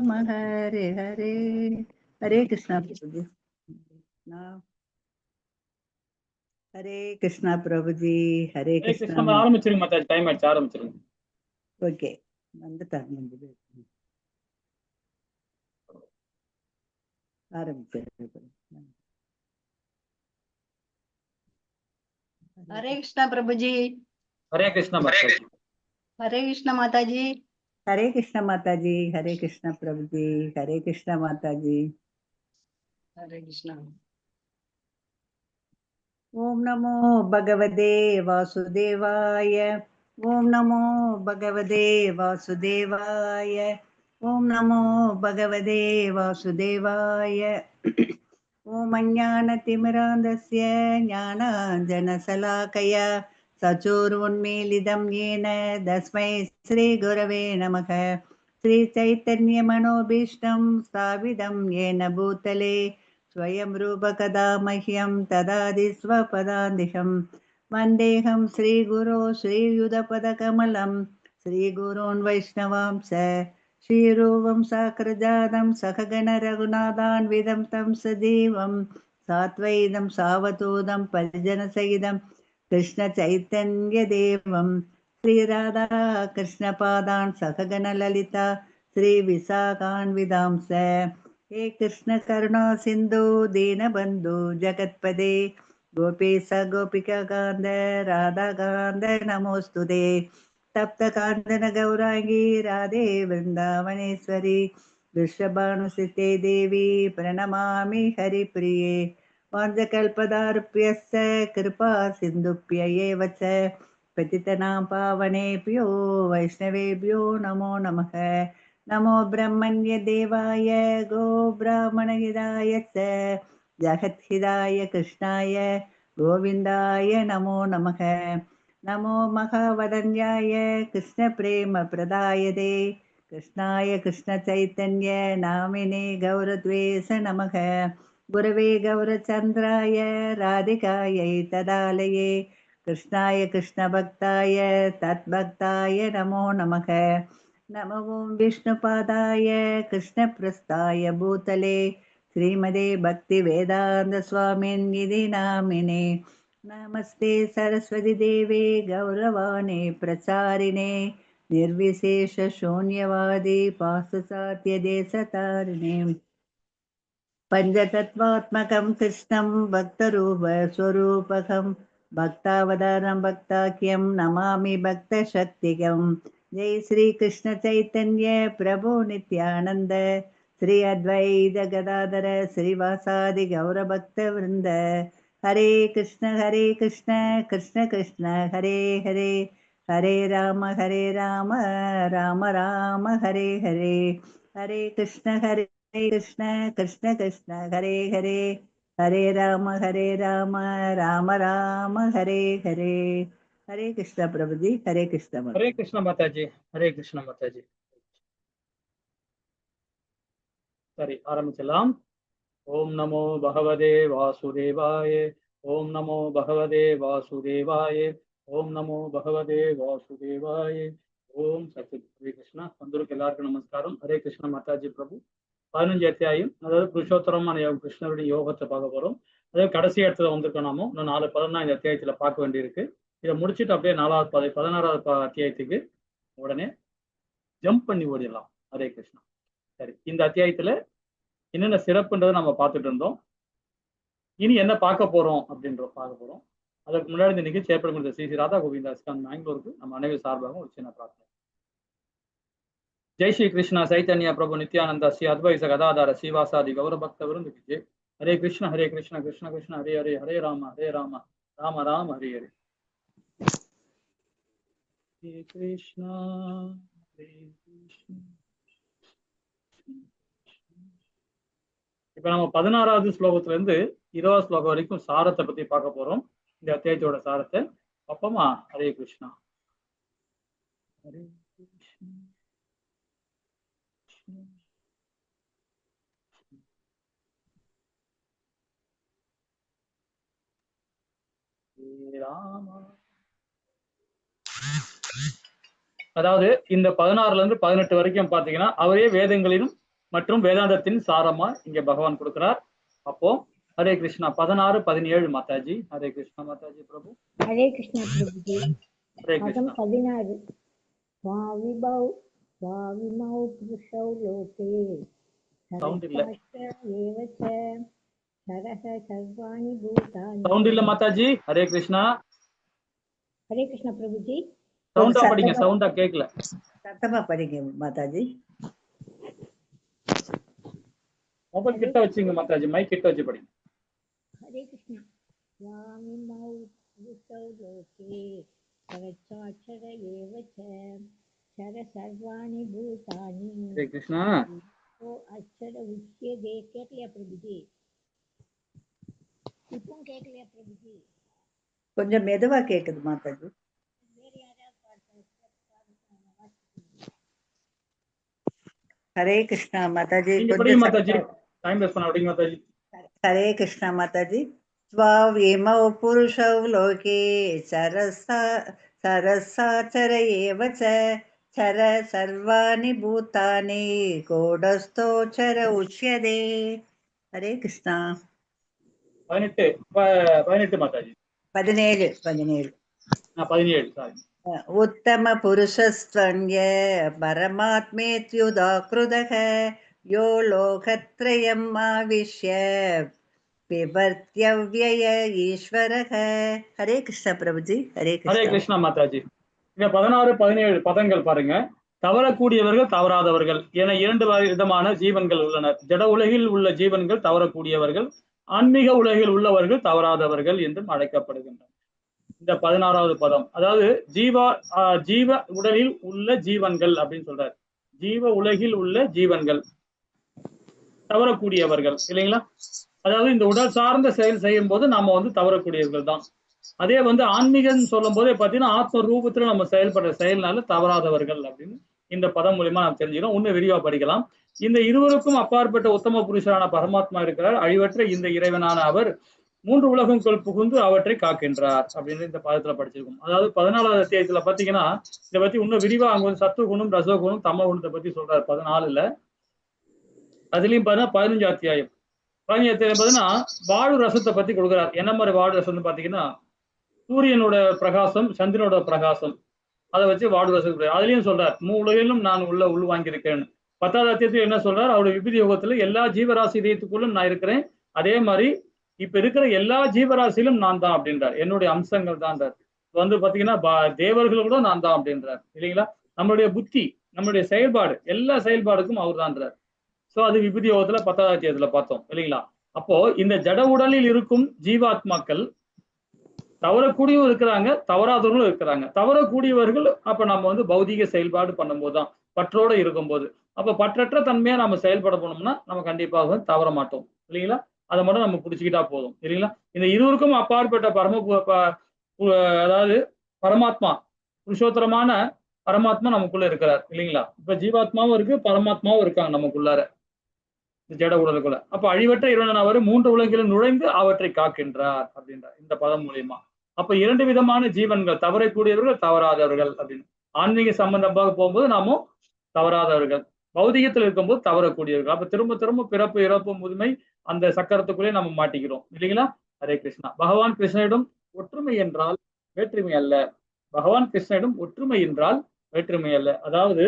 राम हरे हरे। हरे कृष्णा प्रभु जी। हरे कृष्णा प्रभु जी। हरे कृष्णा ஆரம்பிச்சிருங்க மாதாஜி, டைம் ஆயிடுச்சு, ஆரம்பிச்சிருங்க. ஓகே, வந்துட்டாங்க. ஆரம்பிச்சிருங்க. हरे कृष्णा प्रभु जी। हरे कृष्णा माताजी। हरे कृष्णा माता जी। हरे कृष्णा माता जी। हरे कृष्णा प्रभु जी। हरे कृष्णा माता जी। हरे कृष्णा। ओम नमो भगवते वासुदेवाय। ओम नमो भगवते वासुदेवाय। ओम नमो भगवते वासुदेवाय। ओम अज्ञानतिमिरान्धस्य ज्ञानाञ्जनशलाकया चक्षुरुन्मीलितं येन तस्मै श्रीगुरवे नमः। श्रीचैतन्यमनोभीष्टं स्थापितं येन भूतले स्वयं रूपकदा मह्यं ददाति स्वपदान्तिकं। वन्देऽहं श्रीगुरो श्रीयुतपदकमलं श्रीगुरून् वैष्णवांश्च श्रीरूपं साग्रजातं सखगण रघुनाथान्वितं तं सजीवं सात्वैतं सावधूतं परिजनसहितं कृष्णचैतन्यदेवं श्रीराधा कृष्णपादान् सखगण ललिता श्रीविशाखान्वितांश्च। हे कृष्ण करुणा सिन्धु दीनबन्धु जगत्पदे गोपेश गोपिकाकान्त राधाकान्त नमोऽस्तुते। तप्त कांचन गौरांगी राधे वृंदावनेश्वरी वृषभानुसुते देवी प्रणमामि हरिप्रिये। वाञ्छकल्पतरुभ्यश्च कृपा सिन्धुभ्य एव च पतितनां पावनेभ्यो वैष्णवेभ्यो नमो नमः। नमो ब्रह्मण्य देवाय गो ब्राह्मणहिताय च जगद्हिताय कृष्णाय गोविन्दाय नमो नमः। नमो महावदन्याय कृष्ण प्रेम प्रदायते कृष्णाय कृष्ण चैतन्य नामिने गौरद्वेष नमः। गुरवे गौरचन्द्राय राधिकायै तदालये कृष्णाय कृष्ण भक्ताय तद्भक्ताय नमो नमः। नमो विष्णुपादाय कृष्णप्रस्थाय भूतले श्रीमदे भक्तिवेदान्त स्वामिन्निधि नामिने। नमस्ते सरस्वती देवे गौरवाणी प्रचारिणे निर्विशेष शून्यवादी पाश्चात्यदेशतारिणे। पंचतत्वात्मकं कृष्णं भक्तरूप स्वरूपकं भक्तावतारं भक्ताख्यं नमामि भक्तशक्तिकं। जय श्री कृष्ण चैतन्य प्रभु नित्यानंद श्री अद्वैत गदाधर श्रीवासादि गौरभक्तवृंद। हरे कृष्ण कृष्ण कृष्ण हरे हरे हरे राम राम राम हरे हरे। हरे कृष्ण कृष्ण कृष्ण हरे हरे हरे राम राम राम हरे हरे। हरे कृष्ण प्रभु जी। हरे कृष्ण हरे माता। कृष्ण माताजी। हरे कृष्ण माताजी। சரி, ஆரம்பிக்கலாம். ஓம் நமோ பகவதே வாசுதேவாய. ஓம் நமோ பகவதே வாசுதேவாய. ஓம் நமோ பகவதே வாசுதேவாய. ஓம் சத்ய ஹரே கிருஷ்ணா. வந்திருக்க எல்லாருக்கும் நமஸ்காரம். ஹரே கிருஷ்ண மாதாஜி பிரபு. 15 அத்தியாயம், அதாவது புருஷோத்தரமான யோகம், கிருஷ்ணருடைய யோகத்தை பார்க்க போறோம். அதாவது கடைசி இடத்துல வந்திருக்கோம். நாம இன்னும் 4 பதம் இந்த அத்தியாயத்துல பார்க்க வேண்டியிருக்கு. இதை முடிச்சுட்டு அப்படியே 16வது அத்தியாயத்துக்கு உடனே ஜம்ப் பண்ணி ஓடிடலாம். ஹரே கிருஷ்ணா. சரி, இந்த அத்தியாயத்துல என்னென்ன சிறப்புன்றதை நம்ம பார்த்துட்டு இருந்தோம். இனி என்ன பார்க்க போறோம் பார்க்க போறோம். அதுக்கு முன்னாடி இந்த நிகழ்ச்சி ஏற்படுத்த ஸ்ரீ ராதா கோவிந்தாஸ் பெங்களூருக்கு நம்ம அனைவரும் சார்பாக ஒரு சின்ன பிரார்த்தனை. जय श्री कृष्ण चैतन्य प्रभु नित्यानंद श्री अद्वैत गदाधर श्रीवासादि गौरभक्त वृंद की जय। हरे कृष्ण कृष्ण कृष्ण हरे हरे हरे राम राम राम हरे हरे। हरे कृष्ण இப்ப நம்ம 16வது ஸ்லோகத்துல இருந்து 20வது ஸ்லோகம் வரைக்கும் சாரத்தை பத்தி பார்க்க போறோம். இந்த அத்தியாயத்தோட சாரத்தை அப்பமா. ஹரே கிருஷ்ணா. ஹரே கிருஷ்ணா அதாவது இந்த 16ல இருந்து 18 வரைக்கும் பாத்தீங்கன்னா அவரே வேதங்களிலும் மற்றும் வேதாந்தத்தின் சாரமா இங்க பகவான் கொடுக்கிறார். அப்போ ஹரே கிருஷ்ணா 16, 17 மாதாஜி. ஹரே கிருஷ்ணா மாதாஜி பிரபு. ஹரே கிருஷ்ணா பிரபுஜி. ஹரே பதம் கிருஷ்ணா. 16. स्वाविमौ पुरुषौ लोके சவுண்ட் இல்ல, एव च सरः सर्वाणि भूतानि. சவுண்ட் இல்ல மாதாஜி. ஹரே கிருஷ்ணா. ஹரே கிருஷ்ணா பிரபுஜி. சவுண்டா படிங்க, சவுண்டா கேட்கல. சத்தமா படிங்க மாதாஜி. மொபைல் கிட்ட வச்சுங்க மாதாஜி, மைக் கிட்ட வச்சு படிங்க. ஹரே கிருஷ்ணா. स्वामिमौ पुरुषौ लोके सरश्चाक्षर एव च சர சர்வாணி பூதானி. ஹரே கிருஷ்ணா. ஓ அச்சர உச்சியதே. கேட்கலையா பிரபுஜி? இப்போ கேட்கலையா பிரபுஜி? கொஞ்சம் மெதுவா கேக்குது மாதாஜி. வேற யாராவது பாடுறாங்க? ஹரே கிருஷ்ணா மாதாஜி. நீங்க படிங்க மாதாஜி, டைம் வேஸ்ட் பண்ண படிங்க மாதாஜி. ஹரே கிருஷ்ணா மாதாஜி. ஸ்வாவிமௌ புருஷௌ லோகே சரசாச்சர ஏவ ச சர சர்வாணி பூதானி கோடஸ்தோ சர உச்யதே. ஹரே கிருஷ்ணா. 18 மாதாஜி. 17. 17 சாரி. உத்தம புருஷஸ்த்வன்ய பரமாத்மேத்யுதாக்ருதக யோ லோகத்ரயம் ஆவிஷ்ய விவர்த்யவ்யய ஈஸ்வரக. ஹரே கிருஷ்ணா பிரபுஜி. ஹரே ஹரே கிருஷ்ணா மாதாஜி. இந்த 16, 17 பதங்கள் பாருங்க. தவறக்கூடியவர்கள், தவறாதவர்கள் என 2 விதமான ஜீவன்கள் உள்ளனர். ஜட உலகில் உள்ள ஜீவன்கள் தவறக்கூடியவர்கள், ஆன்மீக உலகில் உள்ளவர்கள் தவறாதவர்கள் என்றும் அழைக்கப்படுகின்றனர். இந்த 16வது பதம், அதாவது ஜீவ உடலில் உள்ள ஜீவன்கள் அப்படின்னு சொல்றாரு. ஜீவ உலகில் உள்ள ஜீவன்கள் தவறக்கூடியவர்கள் இல்லைங்களா? அதாவது இந்த உடல் சார்ந்த செயல் செய்யும் போது நாம தவறக்கூடியவர்கள் தான். அதே ஆன்மீகம் சொல்லும் போதே பாத்தீங்கன்னா ஆத்ம ரூபத்துல நம்ம செயல்படுற செயல்னால தவறாதவர்கள் அப்படின்னு இந்த பதம் மூலியமா நாம் தெரிஞ்சுக்கிறோம். இன்னும் விரிவா படிக்கலாம். இந்த இருவருக்கும் அப்பாற்பட்ட உத்தம புருஷரான பரமாத்மா இருக்கிறார். அழிவற்ற இந்த இறைவனான அவர் 3 உலகங்களுக்குள் புகுந்து அவற்றை காக்கின்றார் அப்படின்னு இந்த பதத்துல படிச்சிருக்கோம். அதாவது 14வது அத்தியாயத்துல பாத்தீங்கன்னா இதை பத்தி இன்னும் விரிவா அங்க சத்துவகுணம், ரசகுணம், தம குணத்தை பத்தி சொல்றாரு 14ல. அதுலயும் பாத்தீங்கன்னா 15 அத்தியாயம் 15 அத்தியாயம் பாத்தீங்கன்னா வாழு ரசத்தை பத்தி கொடுக்குறாரு. என்ன மாதிரி வாழு ரசம்னு பாத்தீங்கன்னா சூரியனோட பிரகாசம், சந்திரனோட பிரகாசம், அதை வச்சு வாடு ரசம். அதுலயும் சொல்றார் 3 உலகிலும் நான் உள் வாங்கியிருக்கேன். 10வது அத்தியாயத்தில் என்ன சொல்றார்? அவருடைய விபூதி யோகத்துல எல்லா ஜீவராசி இதயத்துக்குள்ளும் நான் இருக்கிறேன். அதே மாதிரி இப்ப இருக்கிற எல்லா ஜீவராசியிலும் நான் தான் அப்படின்றார். என்னுடைய அம்சங்கள் தான் பாத்தீங்கன்னா தேவர்கள் கூட நான் தான் அப்படின்றார் இல்லைங்களா? நம்மளுடைய புத்தி, நம்மளுடைய செயல்பாடு, எல்லா செயல்பாடுக்கும் அவர் தான்றார். சோ அது விபூதி யோகத்துல 10வது அத்தியாயத்துல பார்த்தோம் இல்லைங்களா? அப்போ இந்த ஜட உடலில் இருக்கும் ஜீவாத்மாக்கள் தவறக்கூடியவங்க இருக்கிறாங்க, தவறாதவர்களும் இருக்கிறாங்க. தவறக்கூடியவர்கள் அப்ப நம்ம பௌதிக செயல்பாடு பண்ணும்போதுதான், பற்றோட இருக்கும்போது. அப்ப பற்றற்ற தன்மையா நம்ம செயல்பட போனோம்னா நம்ம கண்டிப்பாக தவற மாட்டோம் இல்லைங்களா? அதை மட்டும் நம்ம பிடிச்சிக்கிட்டா போதும் இல்லைங்களா? இந்த இருவருக்கும் அப்பாற்பட்ட அதாவது பரமாத்மா, புருஷோத்தரமான பரமாத்மா நமக்குள்ள இருக்கிறார் இல்லைங்களா? இப்ப ஜீவாத்மாவும் இருக்கு, பரமாத்மாவும் இருக்காங்க நமக்குள்ளார ஜட உடலுக்குள்ள. அப்ப அழிவற்ற இறைவன் அவர் 3 உலகிலும் நுழைந்து அவற்றை காக்கின்றார் அப்படின்றார் இந்த பதம் மூலியமா. அப்ப 2 விதமான ஜீவன்கள், தவறக்கூடியவர்கள், தவறாதவர்கள் அப்படின்னு. ஆன்மீக சம்பந்தமாக போகும்போது நாமும் தவறாதவர்கள், பௌதிகத்தில் இருக்கும்போது தவறக்கூடியவர்கள். அப்ப திரும்ப திரும்ப பிறப்பு, இறப்பு, முதுமை அந்த சக்கரத்துக்குள்ளே நம்ம மாட்டிக்கிறோம் இல்லைங்களா? ஹரே கிருஷ்ணா. பகவான் கிருஷ்ணனிடம் ஒற்றுமை என்றால் வேற்றுமை அல்ல. பகவான் கிருஷ்ணனிடம் ஒற்றுமை என்றால் வேற்றுமை அல்ல. அதாவது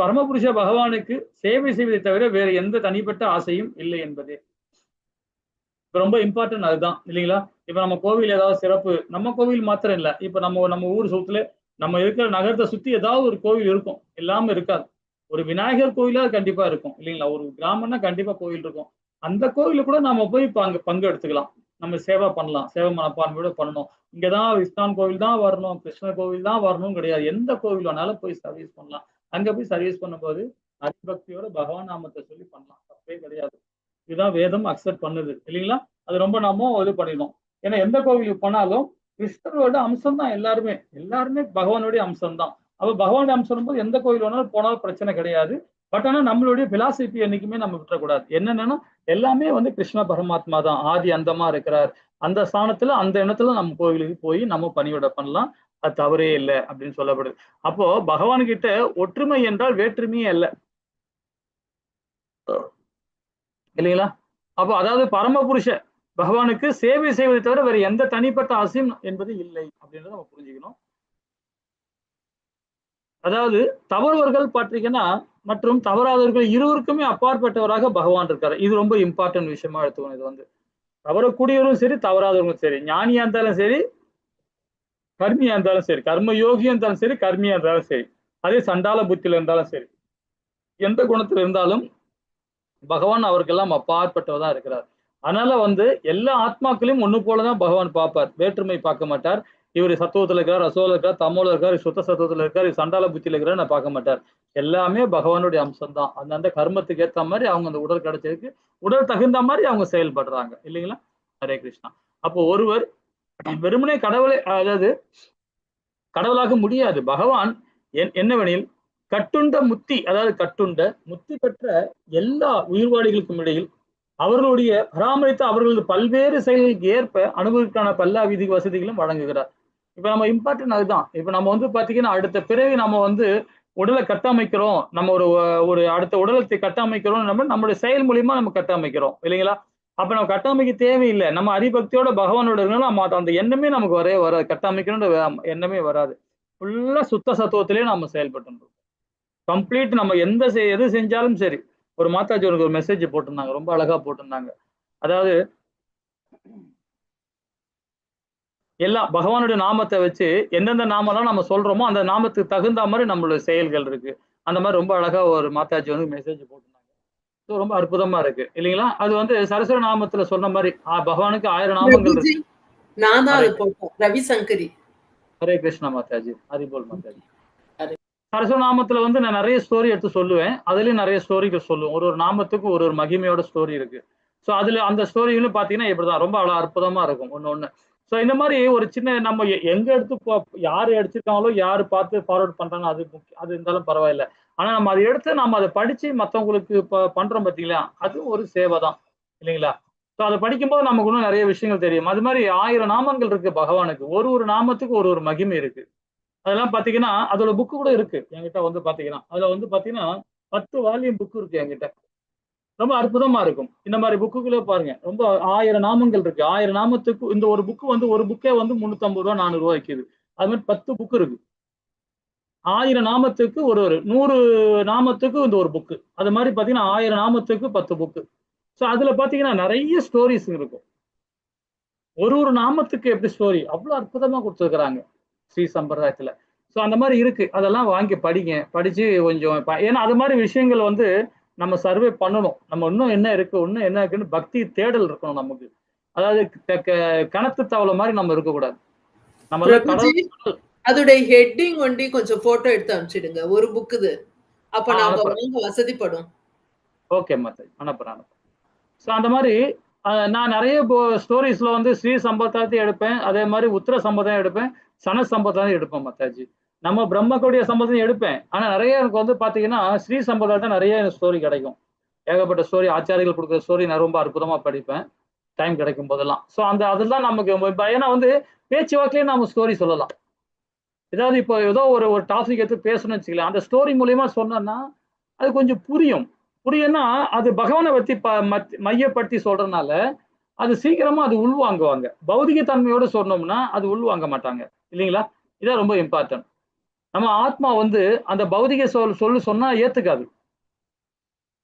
பரமபுருஷ பகவானுக்கு சேவை செய்வதை தவிர வேற எந்த தனிப்பட்ட ஆசையும் இல்லை என்பதே ரொம்ப இம்பார்ட்டன்ட். அதுதான் இல்லைங்களா? இப்ப நம்ம கோவில் ஏதாவது சிறப்பு, நம்ம கோவில் மாத்திரம் இல்ல, இப்ப நம்ம ஊர் சுத்துல நம்ம இருக்கிற நகரத்தை சுத்தி ஏதாவது ஒரு கோவில் இருக்கும், எல்லாமே இருக்காது. ஒரு விநாயகர் கோயிலா கண்டிப்பா இருக்கும் இல்லைங்களா? ஒரு கிராமம்னா கண்டிப்பா கோவில் இருக்கும். அந்த கோவில கூட நாம போய் பங்கு எடுத்துக்கலாம், நம்ம சேவை பண்ணலாம், சேவை மனப்பான்மையோட பண்ணணும். இங்கதான் இஸ்லான் கோவில் தான் வரணும், கிருஷ்ண கோவில் தான் வரணும் கிடையாது. எந்த கோவில் வேணாலும் போய் சர்வீஸ் பண்ணலாம். அங்க போய் சர்வீஸ் பண்ணும்போது ஹரிபக்தியோட பகவான் நாமத்தை சொல்லி பண்ணலாம், தப்பே கிடையாது. இதுதான் வேதம் அக்செப்ட் பண்ணுது இல்லைங்களா? அது ரொம்ப நாம இது பண்ணிடணும். ஏன்னா எந்த கோவிலுக்கு போனாலும் கிருஷ்ணரோட அம்சம் தான் எல்லாருமே பகவானுடைய அம்சம் தான். அப்ப பகவானுடைய அம்சம் போது எந்த கோவில் வேணாலும் போனாலும் பிரச்சனை கிடையாது. பட் ஆனா நம்மளுடைய பிலாசபி என்னைக்குமே நம்ம விட்டுறக்கூடாது. என்னன்னா எல்லாமே கிருஷ்ண பரமாத்மா தான் ஆதி அந்தமா இருக்கிறார். அந்த ஸ்தானத்துல அந்த இடத்துல நம்ம கோவிலுக்கு போய் நம்ம பணியோட பண்ணலாம், அது தவறே இல்லை அப்படின்னு சொல்லப்படுது. அப்போ பகவான் கிட்ட ஒற்றுமை என்றால் வேற்றுமையே அல்ல. இல்லைங்களா? அப்போ அதாவது பரமபுருஷ பகவானுக்கு சேவை செய்வதை தவிர வேற எந்த தனிப்பட்ட ஆசையும் என்பது இல்லை அப்படின்றத நம்ம புரிஞ்சுக்கணும். அதாவது தவறுவர்கள் பார்த்தீங்கன்னா மற்றும் தவறாதவர்கள் இருவருக்குமே அப்பாற்பட்டவராக பகவான் இருக்காரு. இது ரொம்ப இம்பார்ட்டன்ட் விஷயமா எடுத்துக்கணும். இது வந்து தவறக்கூடியவரும் சரி, தவறாதவர்களும் சரி, ஞானியா இருந்தாலும் சரி, கர்மியா இருந்தாலும் சரி, கர்ம யோகியா இருந்தாலும் சரி, கர்மியா இருந்தாலும் சரி, அதே சண்டால புத்தியில இருந்தாலும் சரி, எந்த குணத்துல இருந்தாலும் பகவான் அவருக்கெல்லாம் அப்பாற்பட்டவதான் இருக்கிறார். அதனால வந்து எல்லா ஆத்மாக்களையும் ஒண்ணு போலதான் பகவான் பார்ப்பார். வேற்றுமை பார்க்க மாட்டார். இவர் சத்துவத்துல இருக்கார், ரசோல இருக்கார், தமோல இருக்கார், சுத்த சத்துவத்துல இருக்கார், சண்டால புத்தியில இருக்கிறார் நான் பார்க்க மாட்டார். எல்லாமே பகவானுடைய அம்சம் தான். அந்தந்த கர்மத்துக்கு ஏத்த மாதிரி அவங்க அந்த உடல் கிடைச்சிருக்கு, உடல் தகுந்த மாதிரி அவங்க செயல்படுறாங்க இல்லைங்களா? ஹரே கிருஷ்ணா. அப்போ ஒருவர் வெறுமனே கடவுளை அதாவது கடவுளாக முடியாது. பகவான் என்னவெனில் கட்டுண்ட முத்தி, அதாவது கட்டுண்ட முத்தி பெற்ற எல்லா உயிர்வாளிகளுக்கும் இடையில் அவர்களுடைய பராமரித்து அவர்களது பல்வேறு செயல்களுக்கு ஏற்ப அனுபவிக்கான பல்லா விதி வசதிகளும் வழங்குகிறார். இப்ப நம்ம இம்பார்ட்டன்ட் அதுதான். இப்ப நம்ம வந்து பாத்தீங்கன்னா அடுத்த பிறவி நம்ம வந்து உடலை கட்டமைக்கிறோம், நம்ம ஒரு அடுத்த உடலத்தை கட்டமைக்கிறோம், நம்மளுடைய செயல் மூலியமா நம்ம கட்டமைக்கிறோம் இல்லைங்களா? அப்ப நம்ம கட்டமைக்க தேவையில்லை. நம்ம ஹரிபக்தியோட பகவானோட இருந்தாலும் நம்ம அந்த எண்ணமே நமக்கு வரவே வராது. கட்டமைக்கணுன்ற எண்ணமே வராது. ஃபுல்லா சுத்த சத்துவத்திலேயே நம்ம செயல்பட்டு கம்ப்ளீட். நம்ம எது செஞ்சாலும் சரி. ஒரு மாதாஜி ஒரு மெசேஜ் போட்டிருந்தாங்க, ரொம்ப அழகா போட்டிருந்தாங்க. அதாவது எல்லா பகவானுடைய நாமத்தை வச்சு எந்தெந்த நாமெல்லாம் நம்ம சொல்றோமோ அந்த நாமத்துக்கு தகுந்த மாதிரி நம்மளுடைய செயல்கள் இருக்கு. அந்த மாதிரி ரொம்ப அழகா ஒரு மாதாஜி வந்து மெசேஜ் போட்டிருந்தாங்க. ரொம்ப அற்புதமா இருக்கு இல்லைங்களா? அது வந்து சரஸ்வர நாமத்துல சொன்ன மாதிரி பகவானுக்கு 1000 நாமங்கள் இருக்கு. நான் தான் அது போட்டேன். ரவிசங்கரி. ஹரே கிருஷ்ணா மாதாஜி, ஹரிபோல் மாதாஜி. சரஸ்வர நாமத்துல வந்து நான் நிறைய ஸ்டோரி எடுத்து சொல்லுவேன். அதுலயும் நிறைய ஸ்டோரிகள் சொல்லுவேன். ஒரு நாமத்துக்கு ஒரு மகிமையோட ஸ்டோரி இருக்கு. ஸோ அதுல அந்த ஸ்டோரிகளும் பாத்தீங்கன்னா இப்படிதான் ரொம்ப அற்புதமா இருக்கும் ஒண்ணு. ஸோ இந்த மாதிரி ஒரு சின்ன நம்ம எங்க எடுத்து யாரு அடிச்சிருக்காங்களோ யாரு பார்த்து ஃபார்வர்ட் பண்றாங்க அது இருந்தாலும் பரவாயில்ல. ஆனா நம்ம அதை எடுத்து நம்ம அதை படிச்சு மற்றவங்களுக்கு பண்றோம் பார்த்தீங்களா, அதுவும் ஒரு சேவை தான் இல்லைங்களா? ஸோ அதை படிக்கும்போது நமக்கு இன்னும் நிறைய விஷயங்கள் தெரியும். அது மாதிரி 1000 நாமங்கள் இருக்கு பகவானுக்கு. ஒரு நாமத்துக்கு ஒரு மகிமை இருக்கு. அதெல்லாம் பாத்தீங்கன்னா அதோட புக்கு கூட இருக்கு என்கிட்ட வந்து பாத்தீங்கன்னா. அதுல வந்து பாத்தீங்கன்னா 10 வால்யூம் புக் இருக்கு என்கிட்ட. ரொம்ப அற்புதமா இருக்கும். இந்த மாதிரி புக்குகளே பாருங்க. ரொம்ப 1000 நாமங்கள் இருக்கு. 1000 நாமத்துக்கு இந்த ஒரு புக்கு வந்து ஒரு புக்கே வந்து 350 ரூபா 400 ரூபாய் விற்கிது. அது மாதிரி 10 புக் இருக்கு. 1000 நாமத்துக்கு ஒரு 100 நாமத்துக்கு இந்த ஒரு புக்கு. அது மாதிரி பாத்தீங்கன்னா 1000 நாமத்துக்கு 10 புக்கு. ஸோ அதுல பாத்தீங்கன்னா நிறைய ஸ்டோரிஸ் இருக்கும். ஒரு நாமத்துக்கு எப்படி ஸ்டோரி அவ்வளவு அற்புதமா கொடுத்துருக்குறாங்க ஸ்ரீ சம்பிரதாயத்துல. ஸோ அந்த மாதிரி இருக்கு. அதெல்லாம் வாங்கி படிங்க. படிச்சு கொஞ்சம் ஏன்னா அது மாதிரி விஷயங்கள் வந்து நம்ம சர்வே பண்ணணும். நம்ம இன்னும் என்ன இருக்குன்னு பக்தி தேடல் இருக்கணும் நமக்கு. அதாவது கணத்து தவளை மாதிரி நம்ம இருக்கக்கூடாது. நம்ம அதோடைய ஹெட்டிங் ஒண்டி கொஞ்சம் போட்டோ எடுத்து அனுப்பிச்சிடுங்க. ஒரு புக்குது. அப்ப நாம வாங்க வசதிப்படும். ஓகே மாதாஜி, அனுப்புறேன். ஸோ அந்த மாதிரி நான் நிறைய ஸ்டோரிஸ்ல வந்து ஸ்ரீ சம்பிரதாயத்தை எடுப்பேன். அதே மாதிரி உத்தர சம்பிரதாயம் எடுப்பேன், சன சம்பிரதாயம் எடுப்பேன் மாதாஜி. நம்ம பிரம்மக்கூடிய சம்பிரதாயம் எடுப்பேன். ஆனா நிறைய எனக்கு வந்து பாத்தீங்கன்னா ஸ்ரீ சம்பிரதாயத்தை நிறைய ஸ்டோரி கிடைக்கும். ஏகப்பட்ட ஸ்டோரி ஆச்சாரிகள் கொடுக்குற ஸ்டோரி நான் ரொம்ப அற்புதமா படிப்பேன் டைம் கிடைக்கும் போதெல்லாம். ஸோ அதெல்லாம் நமக்கு ஏன்னா வந்து பேச்சு வாக்கிலேயே நம்ம ஸ்டோரி சொல்லலாம். ஏதாவது இப்போ ஏதோ ஒரு டாபிக் எடுத்து பேசணும்னு வச்சுக்கலாம், அந்த ஸ்டோரி மூலியமா சொன்னோம்னா அது கொஞ்சம் புரியும்னா அது பகவானை பத்தி மையப்படுத்தி சொல்றதுனால அது சீக்கிரமா அது உள்வாங்குவாங்க. பௌதிக தன்மையோட சொன்னோம்னா அது உள்வாங்க மாட்டாங்க இல்லைங்களா? இதான் ரொம்ப இம்பார்ட்டன்ட். நம்ம ஆத்மா வந்து அந்த பௌதிக சொன்னா ஏத்துக்காது.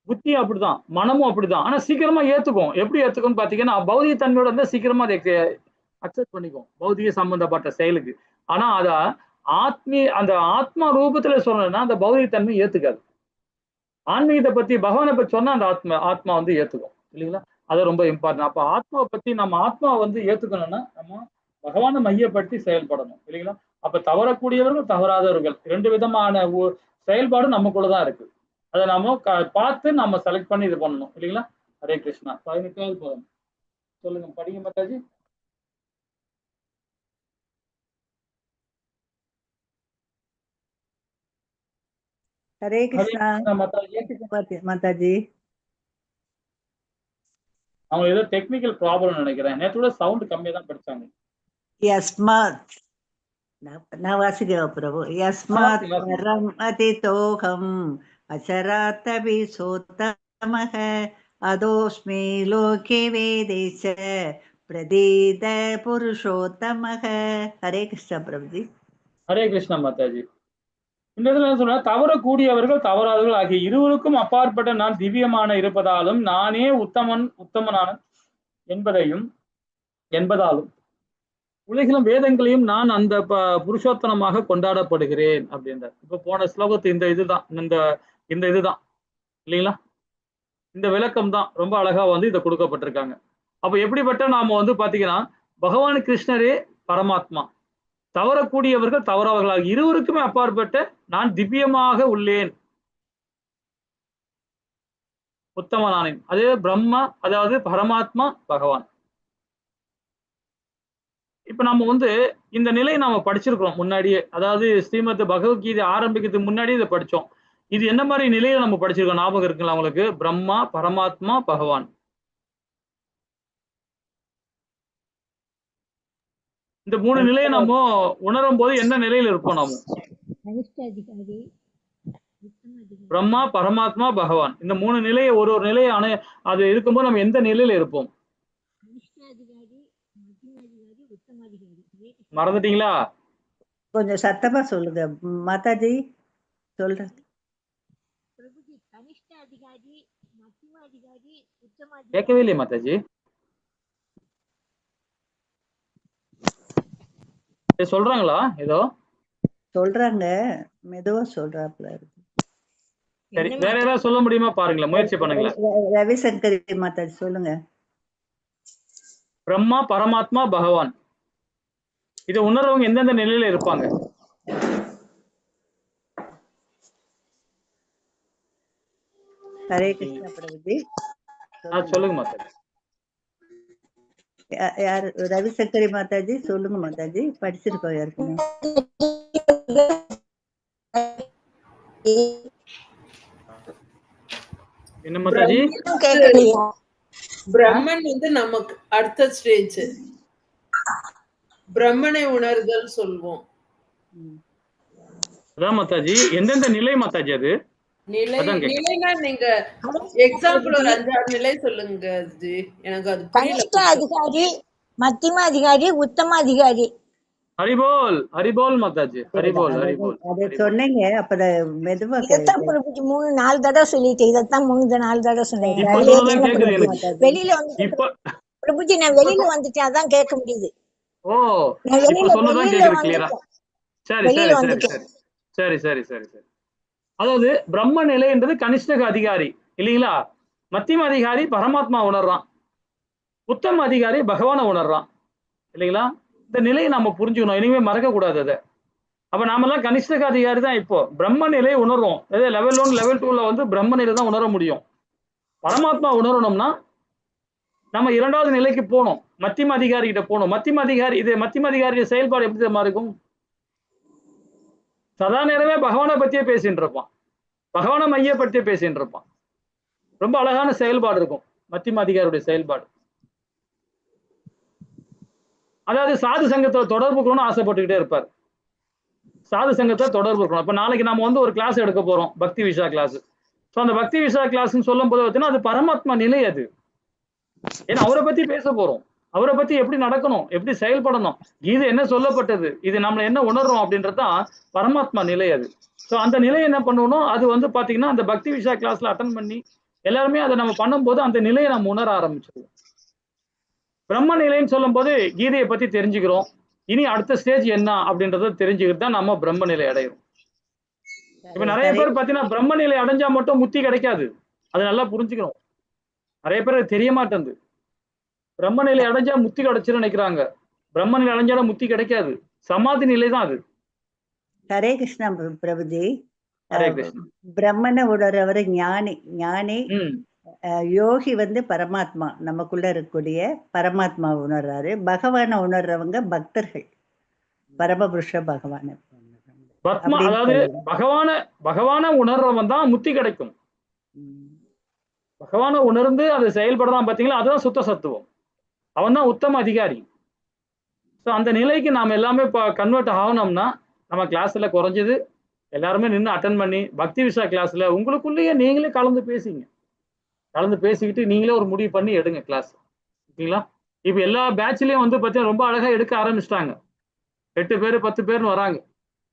புத்தி அப்படிதான், மனமும் அப்படிதான். ஆனா சீக்கிரமா ஏத்துக்கும். எப்படி ஏத்துக்கும்னு பாத்தீங்கன்னா பௌதிக தன்மையோட இருந்தா சீக்கிரமா அதை அக்செப்ட் பண்ணிக்கும் பௌதிக சம்பந்தப்பட்ட செயலுக்கு. ஆனா அத அந்த ஆத்மா ரூபத்துல சொன்னா அந்த பௌதிக தன்மை ஏத்துக்காது. ஆன்மீகத்தை பத்தி பகவானை பத்தி சொன்னா அந்த ஆத்மா வந்து ஏத்துக்கும் இல்லைங்களா? அது ரொம்ப இம்பார்ட்டன்ட். அப்ப ஆத்மாவை பத்தி நம்ம ஆத்மாவை வந்து ஏத்துக்கணும்னா நம்ம பகவானை மையப்படுத்தி செயல்படணும் இல்லைங்களா? அப்ப தவறக்கூடியவர்கள் தவறாதவர்கள் 2 விதமான செயல்பாடு நமக்குள்ளதான் இருக்கு. அதை நாம பார்த்து நம்ம செலக்ட் பண்ணி இது பண்ணணும் இல்லைங்களா? ஹரே கிருஷ்ணா. 18வது போதும் சொல்லுங்க, படிங்க மாதாஜி. ஹரே கிருஷ்ணா மாதாஜி. அவங்க ஏதோ டெக்னிக்கல் ப்ராப்ளம் நினைக்கிறேன். நேற்றோட சவுண்ட் கம்மியா தான் படிச்சாங்க. யஸ்மாத் நான் வாசிக்கவா பிரபு? யஸ்மாத் பரம் அதிதோகம் அசராத் அபிசோதம் पुरुषोत्तमः अधोऽस्मि लोके वेदे च प्रदीद पुरुषोत्तमः. हरे कृष्ण प्रभुजी. ஹரே கிருஷ்ணா மாதாஜி. இந்த இடத்துல என்ன சொல்ற, தவறக்கூடியவர்கள் தவறாதவர்கள் ஆகிய இருவருக்கும் அப்பாற்பட்ட நான் திவ்யமான இருப்பதாலும் நானே உத்தமனான என்பதாலும் உலகிலும் வேதங்களையும் நான் அந்த புருஷோத்தனமாக கொண்டாடப்படுகிறேன் அப்படின்றார். இப்ப போன ஸ்லோகத்து இந்த இதுதான் இல்லைங்களா? இந்த விளக்கம் தான் ரொம்ப அழகா இதை கொடுக்கப்பட்டிருக்காங்க. அப்ப எப்படிப்பட்ட நாம பாத்தீங்கன்னா பகவான் கிருஷ்ணரே பரமாத்மா, தவறக்கூடியவர்கள் தவறாவர்களாக இருவருக்குமே அப்பாற்பட்ட நான் திவ்யமாக உள்ளேன், உத்தமனானேன். அது பிரம்மா, அதாவது பரமாத்மா பகவான். இப்ப நம்ம இந்த நிலையை நாம படிச்சிருக்கிறோம் முன்னாடியே, அதாவது ஸ்ரீமத் பகவத்கீதை ஆரம்பிக்கிறதுக்கு முன்னாடியே இதை படிச்சோம். இது என்ன மாதிரி நிலையில நம்ம படிச்சிருக்கோம் ஞாபகம் இருக்குங்களா உங்களுக்கு? பிரம்மா, பரமாத்மா, பகவான். இந்த மூணு நிலையை நம்ம உணரும் போது என்ன நிலையில இருப்போம்? நாம பிரம்மா, பரமாத்மா, பகவான், இந்த மூணு நிலையை ஒரு நிலையான அது இருக்கும்போது நம்ம எந்த நிலையில இருப்போம்? மறந்துட்டீங்களா? கொஞ்சம் சத்தமா சொல்லுங்க மாதாஜி. சொல்றேன். கேட்கவே இல்லையே மாதாஜி. சொல்றாங்களா? ஏதோ சொல்றாங்க, மெதுவா சொல்றாப்ல. சரி, வேற ஏதாவது சொல்ல முடியுமா பாருங்களேன், முயற்சி பண்ணுங்களேன். ரவிசங்கரி மாதாஜி சொல்லுங்க. பிரம்மா, பரமாத்மா, பகவான், இதை உணர்றவங்க எந்தெந்த நிலையில இருப்பாங்க? ஹரே கிருஷ்ண பிரபுஜி. சொல்லுங்க மாதாஜி. யார்? ரவிசங்கரி மாதாஜி சொல்லுங்க மாதாஜி. படிச்சிருக்கோம் ஏற்கனவே. என்ன மாதாஜி? பிரம்மன் நமக்கு அடுத்த ஸ்டேஜ், பிரம்மனை உணர்தல் சொல்வோம். அதான் மாதாஜி, எந்தெந்த நிலை மாதாஜி? அது நிலைனா நீங்க எக்ஸாம்பிள் ஒரு 5-6 நிலை சொல்லுங்க. எனக்கு அது கனிஷ்ட அதிகாரி, மத்தியம அதிகாரி, உத்தம அதிகாரி. ஹரிபோல், ஹரிபோல் மாதாஜி, ஹரிபோல், ஹரிபோல். அது சொன்னீங்க, அப்ப மெதுவா. 3-4 தடவை சொல்லிட்டு இதைத்தான் 3-4 தடவை சொன்னேன். வெளியில வந்து பிரபுஜி, நான் வெளியில வந்துட்டேன், அதான் கேட்க முடியுது. ஓ, சொன்னதான் கேக்குது கிளியரா. சரி சரி சரி சரி சரி சரி சரி சரி. அதாவது பிரம்ம நிலை என்றது கனிஷ்டக அதிகாரி இல்லைங்களா? மத்தியம அதிகாரி பரமாத்மா உணர்றான், உத்தம அதிகாரி பகவானை உணர்றான் இல்லைங்களா? இந்த நிலையை நம்ம புரிஞ்சுக்கணும், இனிமே மறக்க கூடாது அதை. அப்ப நாமெல்லாம் கனிஷ்டக அதிகாரி தான். இப்போ பிரம்ம நிலையை உணர்றோம். லெவல் 1 லெவல் 2ல பிரம்ம நிலை தான் உணர முடியும். பரமாத்மா உணரணும்னா நம்ம 2வது நிலைக்கு போகணும், மத்தியம அதிகாரி கிட்ட போகணும். மத்தியம அதிகாரி செயல்பாடு எப்படி தெரியுமா இருக்கும்? சதா நேரமே பகவானை பத்தியே பேசிட்டு இருப்பான், பகவானை மையப்படுத்தியே பேசிட்டு இருப்பான். ரொம்ப அழகான செயல்பாடு இருக்கும் மத்தியம அதிகாரியுடைய செயல்பாடு. அதாவது சாது சங்கத்துல தொடர்பு கொள்ளணும்னு ஆசைப்பட்டுக்கிட்டே இருப்பார். சாது சங்கத்தை தொடர்பு இருக்கணும். அப்ப நாளைக்கு நாம ஒரு கிளாஸ் எடுக்க போறோம், பக்தி விஷா கிளாஸ். ஸோ அந்த பக்தி விஷா கிளாஸ் சொல்லும் போது பார்த்தீங்கன்னா அது பரமாத்மா நிலை. அது ஏன்னா அவரை பத்தி பேச போறோம், அவரை பத்தி எப்படி நடக்கணும், எப்படி செயல்படணும், இது என்ன சொல்லப்பட்டது, இது நம்ம என்ன உணர்றோம் அப்படின்றதான் பரமாத்மா நிலை. அது ஸோ அந்த நிலையை என்ன பண்ணணும், அது பாத்தீங்கன்னா அந்த பக்தி விஷா கிளாஸ்ல அட்டன் பண்ணி எல்லாருமே அதை நம்ம பண்ணும்போது அந்த நிலையை நம்ம உணர ஆரம்பிச்சிருவோம். பிரம்ம நிலைன்னு சொல்லும் போது கீதையை பத்தி தெரிஞ்சுக்கிறோம். இனி அடுத்த ஸ்டேஜ் என்ன அப்படின்றத தெரிஞ்சுக்கிட்டு தான் நம்ம பிரம்ம நிலை அடையிறோம். இப்ப நிறைய பேர் பாத்தீங்கன்னா பிரம்ம நிலை அடைஞ்சா மட்டும் முத்தி கிடைக்காது, அது நல்லா புரிஞ்சுக்கணும். நிறைய பேர் தெரிய மாட்டேங்குது. பிரம்ம நிலை அடைஞ்சா முத்தி கிடைச்சுன்னு நினைக்கிறாங்க. பிரம்ம நிலை அடைஞ்சாலும் முத்தி கிடைக்காது, சமாதி நிலை தான் அது. ஹரே கிருஷ்ணா பிரபுஜி. ஹரே கிருஷ்ணா. பிரம்மனை உணர்றவர் ஞானி. ஞானி யோகி பரமாத்மா, நமக்குள்ள இருக்கக்கூடிய பரமாத்மா உணர்றாரு. பகவானை உணர்றவங்க பக்தர்கள், பரமபுருஷ பகவான. அதாவது பகவான உணர்றவன் தான் முத்தி கிடைக்கும். பகவானை உணர்ந்து அதை செயல்படுறான் பாத்தீங்களா, அதுதான் சுத்த சத்துவம், அவன் தான் உத்தம அதிகாரி. ஸோ அந்த நிலைக்கு நாம எல்லாமே இப்போ கன்வெர்ட் ஆகணும்னா நம்ம கிளாஸ்ல குறைஞ்சது எல்லாருமே நின்று அட்டன் பண்ணி பக்தி விஷா கிளாஸ்ல உங்களுக்குள்ளேயே நீங்களே கலந்து பேசிங்க. கலந்து பேசிக்கிட்டு நீங்களே ஒரு முடிவு பண்ணி எடுங்க கிளாஸ். ஓகேங்களா? இப்ப எல்லா பேட்ச்லயும் வந்து பாத்தீங்கன்னா ரொம்ப அழகா எடுக்க ஆரம்பிச்சிட்டாங்க. 8 பேர் 10 பேர்னு வராங்க.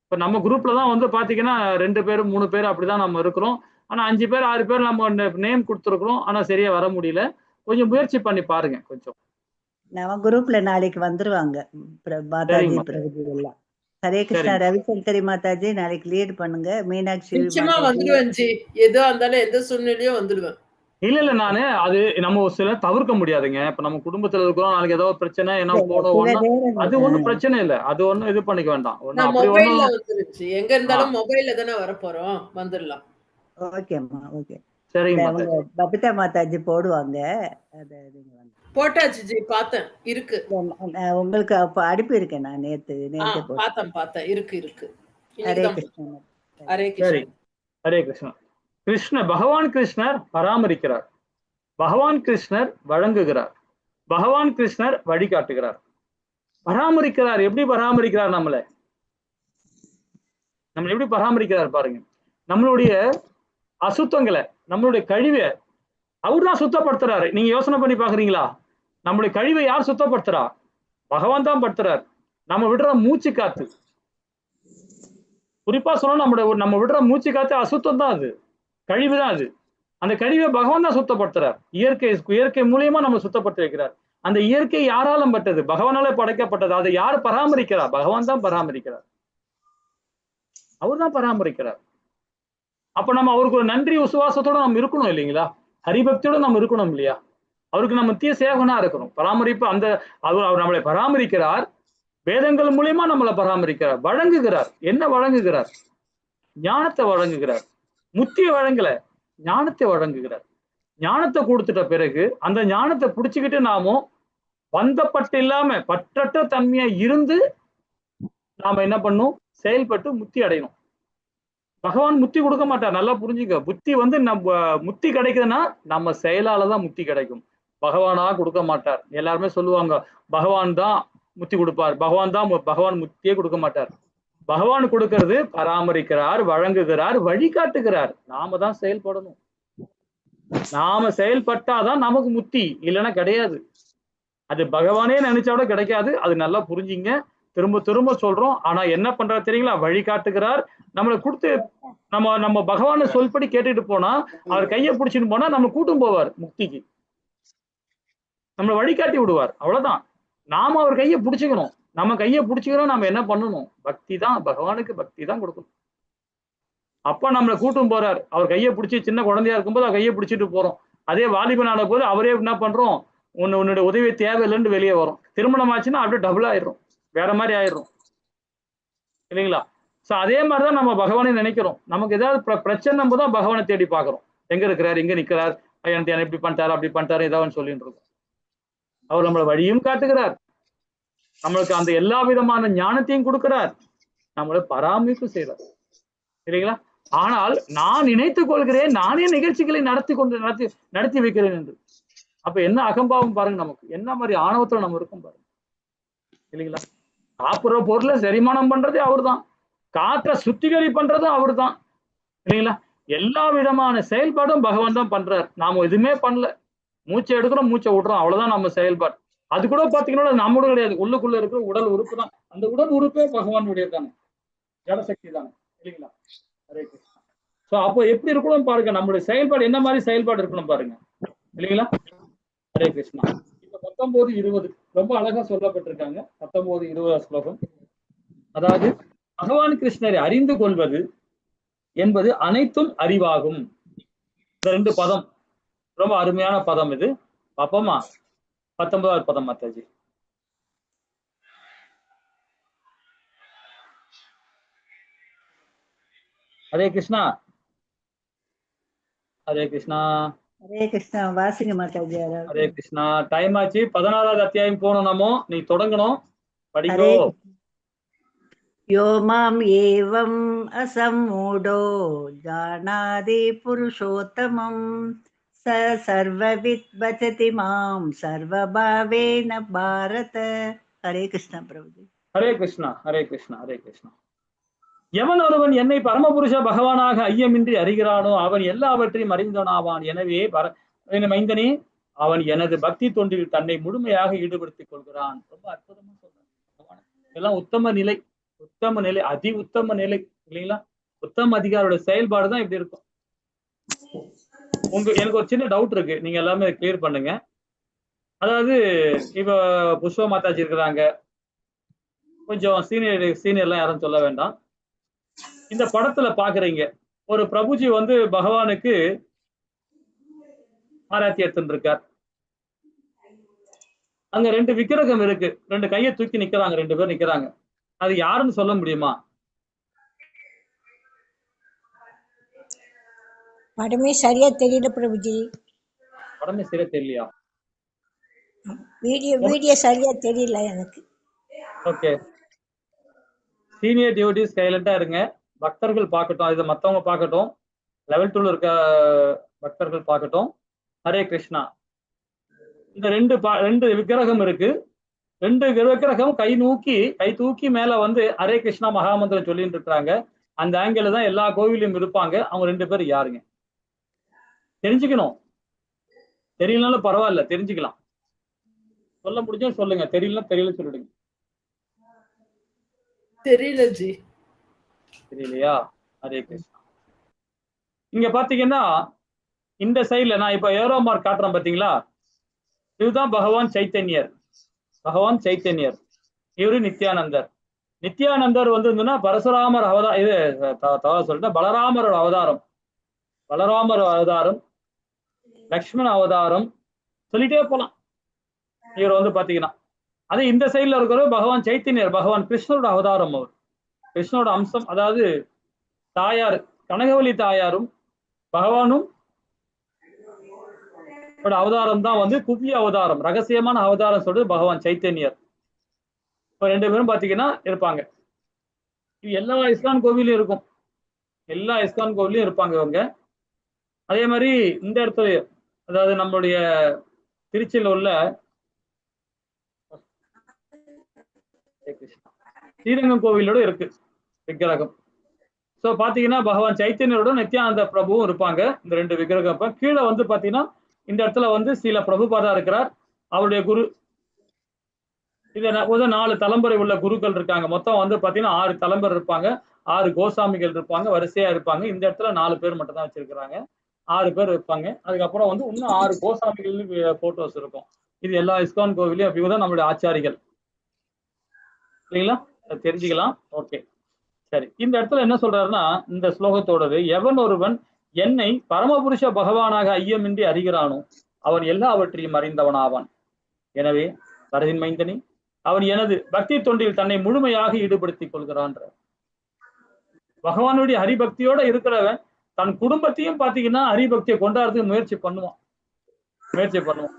இப்ப நம்ம குரூப்ல தான் வந்து பாத்தீங்கன்னா 2 பேர் 3 பேர் அப்படிதான் நம்ம இருக்கிறோம். ஆனா 5 பேர் 6 பேர் நம்ம நேம் கொடுத்துருக்கிறோம். ஆனா சரியா வர முடியல. கொஞ்சம் முயற்சி பண்ணி பாருங்க கொஞ்சம். நம்ம குரூப்ல நாளைக்கு வந்துருவாங்க மாதாஜி சரிங்கம்மா. பிரபுஜி எல்லாம். ஹரே கிருஷ்ணா. சரிங்க. ரவிசங்கரி மாதாஜி நாளைக்கு லீட் பண்ணுங்க. மீனாட்சி நிச்சயமா மாதாஜி. வந்துடுவேன் ஜி. எதுவா இருந்தாலும் எந்த சூழ்நிலையும் வந்துடுவேன். இல்ல நானு அது நம்ம ஒரு சில தவிர்க்க முடியாதுங்க. இப்ப நம்ம குடும்பத்துல இருக்கிறோம், நாளைக்கு ஏதோ ஒரு பிரச்சனை என்ன போனோம் சில ஒண்ணா, நேரங்கள் அது ஒண்ணும் பிரச்சனை இல்ல. அது ஒண்ணும் இது பண்ணிக்க வேண்டாம். ஒண்ணும் நான் அப்படி மொபைல்ல ஒண்ணும். வந்துருச்சு. எங்க இருந்தாலும் மொபைல்ல தானே வரப்போறோம். வந்துடலாம். ஓகேம்மா. ஓகே. சரிங்க உங்க மாதாஜி. பபிதா மாதாஜி போடுவாங்க. அத நீங்க வந்து போட்டாச்சு ஜி. பார்த்தேன். இருக்கு. உங்களுக்கு அப்ப அனுப்பி இருக்கேன் நான் நேத்தே போட்டு. பார்த்தேன். இருக்கு. ஹரே இன்னைக்குதான் கிருஷ்ணா. ஹரே சரி. கிருஷ்ணா. ஹரே கிருஷ்ணா. பகவான் கிருஷ்ணர் பராமரிக்கிறார். பகவான் கிருஷ்ணர் வழங்குகிறார். பகவான் கிருஷ்ணர் வழிகாட்டுகிறார். பராமரிக்கிறார். எப்படி பராமரிக்கிறார் நம்மளை எப்படி பராமரிக்கிறார் பாருங்க. நம்மளுடைய அசுத்தங்களை, நம்மளுடைய கழிவை அவர் தான் சுத்தப்படுத்துறாரு. நீங்க யோசனை பண்ணி பாக்குறீங்களா? நம்மளுடைய கழிவை யார் சுத்தப்படுத்துறா? பகவான் தான் படுத்துறார். நம்ம விடுற மூச்சு காத்து, குறிப்பா சொன்னா நம்ம விடுற மூச்சு காத்து அசுத்தம் தான், அது கழிவு தான். அது அந்த கழிவை பகவான் தான் சுத்தப்படுத்துறார். இயற்கை மூலியமா நம்ம சுத்தப்படுத்தி வைக்கிறார். அந்த இயற்கை யாராலும் பட்டது? பகவானால படைக்கப்பட்டது. அதை யார் பராமரிக்கிறார்? பகவான் தான் பராமரிக்கிறார். அவர் தான் பராமரிக்கிறார். அப்ப நம்ம அவருக்கு ஒரு நன்றி விசுவாசத்தோட நம்ம இருக்கணும் இல்லைங்களா? ஹரிபக்தியோட நம்ம இருக்கணும் இல்லையா? அவருக்கு நம்ம நித்திய சேவகனா இருக்கணும். பராமரிப்பு அந்த அவர் நம்மளை பராமரிக்கிறார். வேதங்கள் மூலியமா நம்மளை பராமரிக்கிறார். வழங்குகிறார். என்ன வழங்குகிறார்? ஞானத்தை வழங்குகிறார். முத்திய வழங்கல, ஞானத்தை வழங்குகிறார். ஞானத்தை கொடுத்துட்ட பிறகு அந்த ஞானத்தை பிடிச்சுக்கிட்டு நாமும் பந்தப்பட்டு இல்லாம பற்றற்ற தன்மையா இருந்து நாம என்ன பண்ணும்? செயல்பட்டு முத்தி அடையணும். பகவான் முத்தி கொடுக்க மாட்டார். நல்லா புரிஞ்சுக்க. புத்தி வந்து நம்ம முத்தி கிடைக்குதுன்னா நம்ம செயலாலதான் முத்தி கிடைக்கும். பகவானா கொடுக்க மாட்டார். எல்லாருமே சொல்லுவாங்க பகவான் தான் முத்தி கொடுப்பார், பகவான் முத்தியே கொடுக்க மாட்டார். பகவான் கொடுக்கிறது பராமரிக்கிறார், வழங்குகிறார், வழிகாட்டுகிறார். நாம தான் செயல்படணும். நாம செயல்பட்டாதான் நமக்கு முத்தி, இல்லைன்னா கிடையாது. அது பகவானே நினைச்சோட கிடைக்காது. அது நல்லா புரிஞ்சுங்க. திரும்ப சொல்றோம். ஆனா என்ன பண்றாரு தெரியுங்களா? வழிகாட்டுகிறார். நம்மளை கொடுத்து நம்ம பகவான சொல்படி கேட்டுட்டு போனா, அவர் கையை பிடிச்சிட்டு போனா நம்ம கூட்டும் போவார் முக்திக்கு. நம்மளை வழிகாட்டி விடுவார். அவ்வளவுதான். நாம அவர் கையை பிடிச்சுக்கணும். நம்ம கையை பிடிச்சுக்கிறோம். நம்ம என்ன பண்ணணும்? பக்தி தான். பகவானுக்கு பக்தி தான் கொடுக்கணும். அப்ப நம்மளை கூட்டும் போறார். அவர் கையை பிடிச்சி சின்ன குழந்தையா இருக்கும்போது அவர் கையை பிடிச்சிட்டு போறோம். அதே வாலிபனான போது அவரே என்ன பண்றோம்? உன்னுடைய உதவி தேவையில்லைன்னு வெளியே வரும். திருமணம் ஆச்சுன்னா அப்படியே டபுள் ஆயிடும், வேற மாதிரி ஆயிடும் இல்லைங்களா? சோ அதே மாதிரிதான் நம்ம பகவானை நினைக்கிறோம். நமக்கு ஏதாவது பிரச்சனை தான் பகவானை தேடி பாக்குறோம். எங்க இருக்கிறார், எங்க நிக்கிறார், எனக்கு எப்படி பண்ணிட்டாரு, அப்படி பண்ணிட்டாரு, ஏதாவது சொல்லிட்டு இருக்கோம். அவர் நம்மளை வழியும் காட்டுகிறார். நம்மளுக்கு அந்த எல்லா விதமான ஞானத்தையும் கொடுக்கிறார். நம்மளை பராமரிப்பு செய்யறார் இல்லைங்களா? ஆனால் நான் நினைத்துக் கொள்கிறேன், நானே நிகழ்ச்சிகளை நடத்தி வைக்கிறேன் என்று. அப்ப என்ன அகம்பாவம் பாருங்க. நமக்கு என்ன மாதிரி ஆணவத்துல நம்ம இருக்கும் பாருங்க இல்லைங்களா? சாப்பிடுற பொருளை செரிமானம் பண்றதே அவர் தான். காற்றை சுத்திகரி பண்றதும் அவர் தான் இல்லைங்களா? எல்லா விதமான செயல்பாடும் பகவான் தான் பண்றார். நாம எதுவுமே பண்ணல. மூச்சை எடுக்கிறோம், மூச்சை விடுறோம், அவ்வளவுதான் நம்ம செயல்பாடு. அது கூட பாத்தீங்கன்னா நம்மளோட கிடையாது. உள்ளுக்குள்ள இருக்கிற உடல் உறுப்பு தான். அந்த உடல் உறுப்பே பகவானுடைய தானே, ஜடசக்தி தானே இல்லைங்களா? ஹரே கிருஷ்ணா. சோ அப்போ எப்படி இருக்கணும் பாருங்க. நம்மளுடைய செயல்பாடு என்ன மாதிரி செயல்பாடு இருக்கணும் பாருங்க இல்லைங்களா? ஹரே கிருஷ்ணா. இப்ப 19-20 ரொம்ப அழகா சொல்லப்பட்டிருக்காங்க. 19-20 ஸ்லோகம். அதாவது பகவான் கிருஷ்ணரை அறிந்து கொள்வது என்பது அனைத்தும் அறிவாகும். இந்த 2 பதம் ரொம்ப அருமையான பதம். இது பாப்போமா? 19வது பதம் மாதாஜி. ஹரே கிருஷ்ணா. ஹரே கிருஷ்ணா. ஹரே கிருஷ்ணா. வாசிங்க மாதாஜி. ஹரே கிருஷ்ணா. டைம் ஆச்சு. 16வது அத்தியாயம் போகணும். நம்ம நீ தொடங்கணும். படிக்கோ. யோ மாம் ஏவம் அசம்மூடோ ஜானாதி புருஷோத்தமம் ச சர்வவித் பஜதி மாம் சர்வபாவேன பாரத. ஹரே கிருஷ்ணா பிரபுஜி. ஹரே கிருஷ்ணா. ஹரே கிருஷ்ணா. ஹரே கிருஷ்ணா. எவன் ஒருவன் என்னை பரமபுருஷ பகவானாக ஐயமின்றி அறிகிறானோ அவன் எல்லாவற்றையும் அறிந்தவனாவான். எனவே மைந்தனே, அவன் எனது பக்தி தொண்டில் தன்னை முழுமையாக ஈடுபடுத்திக் கொள்கிறான். ரொம்ப அற்புதமா சொல்றான். இதெல்லாம் உத்தம நிலை, உத்தம நிலை, அதி உத்தம நிலை இல்லைங்களா? உத்தம அதிகாரோட செயல்பாடுதான் இப்படி இருக்கும். எனக்கு ஒரு சின்ன டவுட் இருக்கு, நீங்க எல்லாமே கிளியர் பண்ணுங்க. அதாவது இப்ப புஷ்ப மாதாஜி இருக்கிறாங்க, கொஞ்சம் சீனியர்லாம் யாரும் சொல்ல வேண்டாம். இந்த படத்துல பாக்குறீங்க, ஒரு பிரபுஜி வந்து பகவானுக்கு ஆராய்ச்சி எடுத்துட்டு இருக்கார். அங்க 2 விக்கிரகம் இருக்கு, 2 கையை தூக்கி நிக்கிறாங்க, 2 பேர் நிக்கிறாங்க. அது யாருன்னு சொல்ல முடியுமா? படமே சரியா தெரியல பிரபுஜி. படமே சரியா தெரியலையா? வீடியோ சரியா தெரியல எனக்கு. ஓகே, சீனியர் டியூட்டிஸ் சைலண்டா இருங்க, பக்தர்கள் பார்க்கட்டும், இது மத்தவங்க பார்க்கட்டும், லெவல் 2ல இருக்க பக்தர்கள் பார்க்கட்டும். ஹரே கிருஷ்ணா. இந்த 2 விக்கிரகம் இருக்கு, 2 விக்கிரகம் கை தூக்கி மேல வந்து ஹரே கிருஷ்ணா மகாமந்திரம் சொல்லிட்டு இருக்காங்க. அந்த ஆங்கிள் தான் எல்லா கோவிலையும் இருப்பாங்க. அவங்க 2 பேர் யாருங்க? தெரிஞ்சுக்கணும். தெரியலனாலும் பரவாயில்ல, தெரிஞ்சுக்கலாம். சொல்ல முடிஞ்சா சொல்லுங்க, தெரியல சொல்லிடுங்க. தெரியல ஜி. தெரியலையா? ஹரே கிருஷ்ணா. இங்க பாத்தீங்கன்னா இந்த சைட்ல நான் இப்ப ஏரோ மார்க் காட்டுறேன் பாத்தீங்களா? இதுதான் பகவான் சைத்தன்யர். இவரு நித்யானந்தர். நித்யானந்தர் வந்து பரசுராமர் அவதாரம், இது சொல்லிட்டு பலராமரோட அவதாரம், லக்ஷ்மண அவதாரம் சொல்லிட்டே போலாம். இவர் வந்து பாத்தீங்கன்னா அது இந்த சைட்ல இருக்கிற பகவான் சைத்தன்யர், பகவான் கிருஷ்ணரோட அவதாரம். அவர் கிருஷ்ணரோட அம்சம். அதாவது தாயார் கனகவல்லி தாயாரும் பகவானும் அவதாரம் தான் வந்து குவிய அவதாரம், ரகசியமான அவதாரம் சொல்றது பகவான் சைத்தன்யர். இப்ப 2 பேரும் பாத்தீங்கன்னா இருப்பாங்க. இது எல்லா இஸ்கான் கோவிலையும் இருக்கும், எல்லா இஸ்கான் கோவிலையும் இருப்பாங்க இவங்க. அதே மாதிரி இந்த இடத்துல, அதாவது நம்மளுடைய திருச்சியில உள்ள ஸ்ரீரங்கம் கோவிலோட இருக்கு விக்கிரகம். சோ பாத்தீங்கன்னா பகவான் சைத்தன்யரோட நித்யானந்த பிரபுவும் இருப்பாங்க. இந்த 2 விக்கிரகம். கீழே வந்து பாத்தீங்கன்னா இந்த இடத்துல வந்து ஸ்ரீல பிரபுபாதா இருக்கிறார், அவருடைய குரு. இது 4 தலைமுறை உள்ள குருக்கள் இருக்காங்க. மொத்தம் வந்து பாத்தீங்கன்னா 6 தலைமுறை இருப்பாங்க, 6 கோசாமிகள் இருப்பாங்க, வரிசையா இருப்பாங்க. இந்த இடத்துல 4 பேர் மட்டும் தான் வச்சிருக்கிறாங்க, 6 பேர் இருப்பாங்க. அதுக்கப்புறம் வந்து இன்னும் 6 கோசாமிகள் போட்டோஸ் இருக்கும். இது எல்லா இஸ்கான் கோவிலையும் அப்படிதான் நம்மளுடைய ஆச்சாரிகள் இல்லைங்களா? தெரிஞ்சுக்கலாம். ஓகே, சரி. இந்த இடத்துல என்ன சொல்றாருன்னா, இந்த ஸ்லோகத்தோடது, எவன் ஒருவன் என்னை பரமபுருஷ பகவானாக ஐயமின்றி அறிகிறானோ அவன் எல்லாவற்றையும் அறிந்தவனாவான். எனவே வரதின் மைந்தனி, அவன் எனது பக்தி தொண்டில் தன்னை முழுமையாக ஈடுபடுத்திக் கொள்கிறான். பகவானுடைய ஹரிபக்தியோட இருக்கிறவன் தன் குடும்பத்தையும் பாத்தீங்கன்னா ஹரிபக்தியை கொண்டாடுறதுக்கு முயற்சி பண்ணுவான்.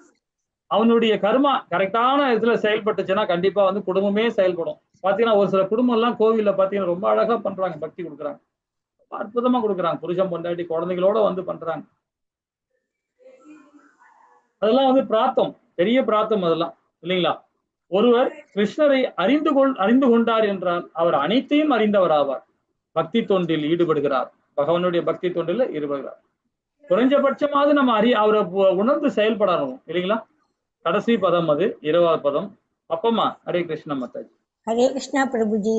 அவனுடைய கர்மா கரெக்டான இதுல செயல்பட்டுச்சுன்னா கண்டிப்பா வந்து குடும்பமே செயல்படும். பாத்தீங்கன்னா ஒரு சில குடும்பம் எல்லாம் கோவில்ல பாத்தீங்கன்னா ரொம்ப அழகா பண்றாங்க, பக்தி கொடுக்குறாங்க, அற்புதமா கொடுக்குறாங்க. புருஷன் பொண்டாட்டி குழந்தைகளோட வந்து பண்றாங்க. அதெல்லாம் வந்து பிரார்த்தம், பெரிய பிரார்த்தம் அதெல்லாம் இல்லைங்களா? ஒருவர் கிருஷ்ணரை அறிந்து கொண்டார் என்றால் அவர் அனைத்தையும் அறிந்தவர் ஆவார். பக்தி தொண்டில் ஈடுபடுகிறார், பகவானுடைய பக்தி தொண்டில் ஈடுபடுகிறார். குறைஞ்சபட்சமாவது நம்ம அவரை உணர்ந்து செயல்படணும் இல்லைங்களா? கடைசி பதம் அது 20வது பதம். அப்பமா ஹரே கிருஷ்ண மாதாஜி. ஹரே கிருஷ்ணா பிரபுஜி.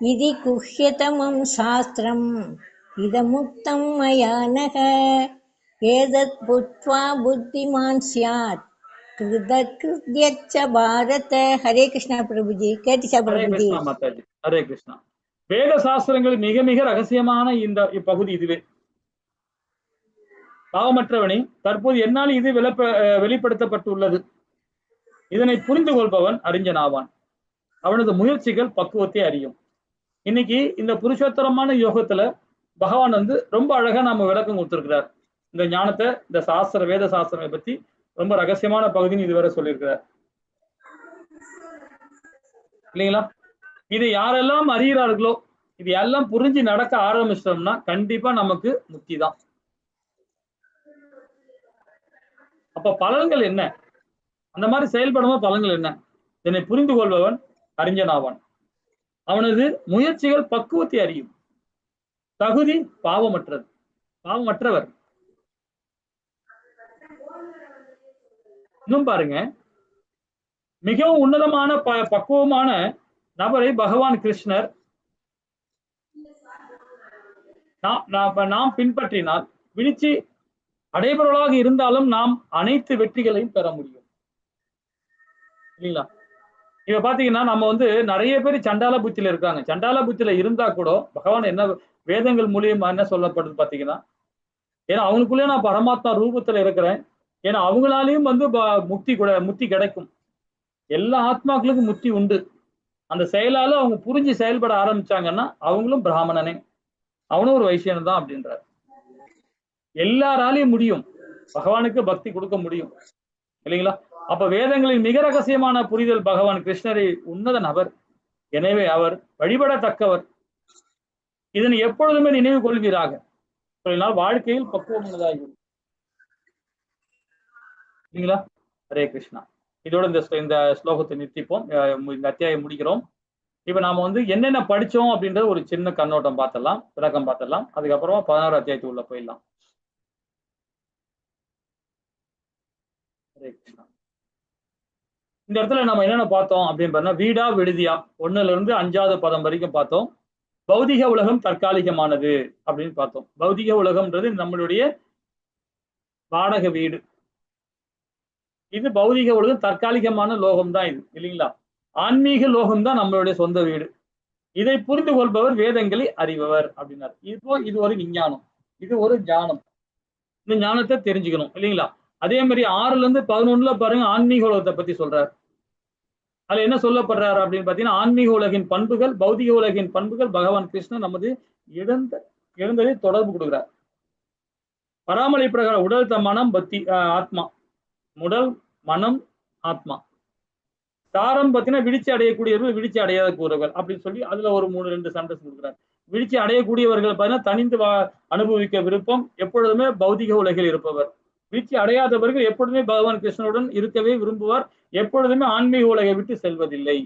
இதி குஹ்யதமம் சாஸ்திரம் இதமுக்தம் மயா நக ஏதத் புத்வா புத்திமான் ஸ்யாத் கிருதக்ருத்யச்ச பாரத. ஹரே கிருஷ்ணா பிரபுஜி. கேட்டுச்சா பிரபுஜி? மாதாஜி ஹரே கிருஷ்ணா. வேத சாஸ்திரங்கள் மிக மிக ரகசியமான இந்த இப்பகுதி இதுவே. பாவமற்றவனே, தற்போது என்னால் இது வெளிப்படுத்தப்பட்டுள்ளது. இதனை புரிந்து கொள்பவன் அறிஞனாவான். அவனது முயற்சிகள் பக்குவத்தை அறியும். இன்னைக்கு இந்த புருஷோத்தரமான யோகத்துல பகவான் வந்து ரொம்ப அழகா நாம விளக்கம் கொடுத்திருக்கிறார். இந்த ஞானத்தை, இந்த வேத சாஸ்திரங்களை பத்தி ரொம்ப ரகசியமான பகுதின்னு இதுவரை சொல்லியிருக்கிறார் இல்லைங்களா? இதை யாரெல்லாம் அறிகிறார்களோ, இது எல்லாம் புரிஞ்சு நடக்க ஆரம்பிச்சிட்டோம்னா கண்டிப்பா நமக்கு முக்தி தான். அப்ப பலன்கள் என்ன? அந்த மாதிரி செயல்படும்போது பலன்கள் என்ன? இதனை புரிந்து கொள்பவன் அறிஞனாவான். அவனது முயற்சிகள் பக்குவத்தை அறியும். தகுதி பாவமற்றவர். இன்னும் பாருங்க, மிகவும் உன்னதமான பக்குவமான நபரை பகவான் கிருஷ்ணர் நாம் பின்பற்றினால் வீழ்ச்சி அடைபவர்களாக இருந்தாலும் நாம் அனைத்து வெற்றிகளையும் பெற முடியும் இல்லைங்களா? இப்ப பாத்தீங்கன்னா நம்ம நிறைய பேர் சண்டால புத்தியில இருக்காங்க. சண்டால புத்தியில இருந்தா கூட பகவான் என்ன வேதங்கள் மூலியமா என்ன சொல்லப்படுது பாத்தீங்கன்னா, ஏன்னா அவங்களுக்குள்ளே நான் பரமாத்மா ரூபத்துல இருக்கிறேன். ஏன்னா அவங்களாலையும் முக்தி கிடைக்கும். எல்லா ஆத்மாக்களுக்கும் முக்தி உண்டு. அந்த செயலால அவங்க புரிஞ்சு செயல்பட ஆரம்பிச்சாங்கன்னா அவங்களும் பிராமணனே, அவனும் ஒரு வைசியன் தான் அப்படின்றார். எல்லாராலையும் முடியும், பகவானுக்கு பக்தி கொடுக்க முடியும் இல்லைங்களா? அப்ப வேதங்களின் மிக ரகசியமான புரிதல் பகவான் கிருஷ்ணரை உன்னத நபர், எனவே அவர் வழிபடத்தக்கவர். இதனை எப்பொழுதுமே நினைவு கொள்வீராக. வாழ்க்கையில் பக்குவம் உள்ளதாகும் இல்லைங்களா? ஹரே கிருஷ்ணா. இதோட இந்த ஸ்லோகத்தை நிறுத்திப்போம். இந்த அத்தியாயம் முடிக்கிறோம். இப்ப நாம என்னென்ன படிச்சோம் அப்படின்றது ஒரு சின்ன கண்ணோட்டம் பார்த்தலாம், விளக்கம் பார்த்தலாம். அதுக்கப்புறமா 16 அத்தியாயத்துக்குள்ள போயிடலாம். ஹரே கிருஷ்ணா. இந்த இடத்துல நம்ம என்னென்ன பார்த்தோம் அப்படின்னு பார்த்தா, வீடா விடுதியா 1ல இருந்து 5வது பதம் வரைக்கும் பார்த்தோம். பௌதிக உலகம் தற்காலிகமானது அப்படின்னு பார்த்தோம். பௌதிக உலகம்ன்றது நம்மளுடைய வாடகை வீடு. இது பௌதிக உலகம், தற்காலிகமான லோகம் தான் இது இல்லைங்களா? ஆன்மீக லோகம் தான் நம்மளுடைய சொந்த வீடு. இதை புரிந்து கொள்பவர் வேதங்களை அறிபவர் அப்படின்னாரு. இது ஒரு விஞ்ஞானம், இது ஒரு ஞானம். இந்த ஞானத்தை தெரிஞ்சுக்கணும் இல்லைங்களா? அதே மாதிரி 6ல இருந்து 11ல பாருங்க, ஆன்மீக உலகத்தை பத்தி சொல்றாரு. அதுல என்ன சொல்லப்படுறாரு அப்படின்னு பாத்தீங்கன்னா, ஆன்மீக உலகின் பண்புகள், பௌதிக உலகின் பண்புகள் பகவான் கிருஷ்ணன் நமது இழந்ததை தொடர்பு கொடுக்கிறார். பராமரி பிரகாரம் உடல், மனம், பக்தி, ஆத்மா. உடல், மனம், ஆத்மா. சாரம் பார்த்தீங்கன்னா விழிச்சி அடையக்கூடியவர்கள், விழிச்சி அடையாத கூறவர்கள் அப்படின்னு சொல்லி அதுல ஒரு 3-2 சென்டென்ஸ் கொடுக்குறாரு. விழிச்சி அடையக்கூடியவர்கள் பார்த்தீங்கன்னா தனிந்து அனுபவிக்க விருப்பம், எப்பொழுதுமே பௌதிக உலகில் இருப்பவர். வீழ்ச்சி அடையாதவர்கள் எப்பொழுதுமே பகவான் கிருஷ்ணனுடன் இருக்கவே விரும்புவார், எப்பொழுதுமே ஆன்மீக உலகை விட்டு செல்வதில்லை.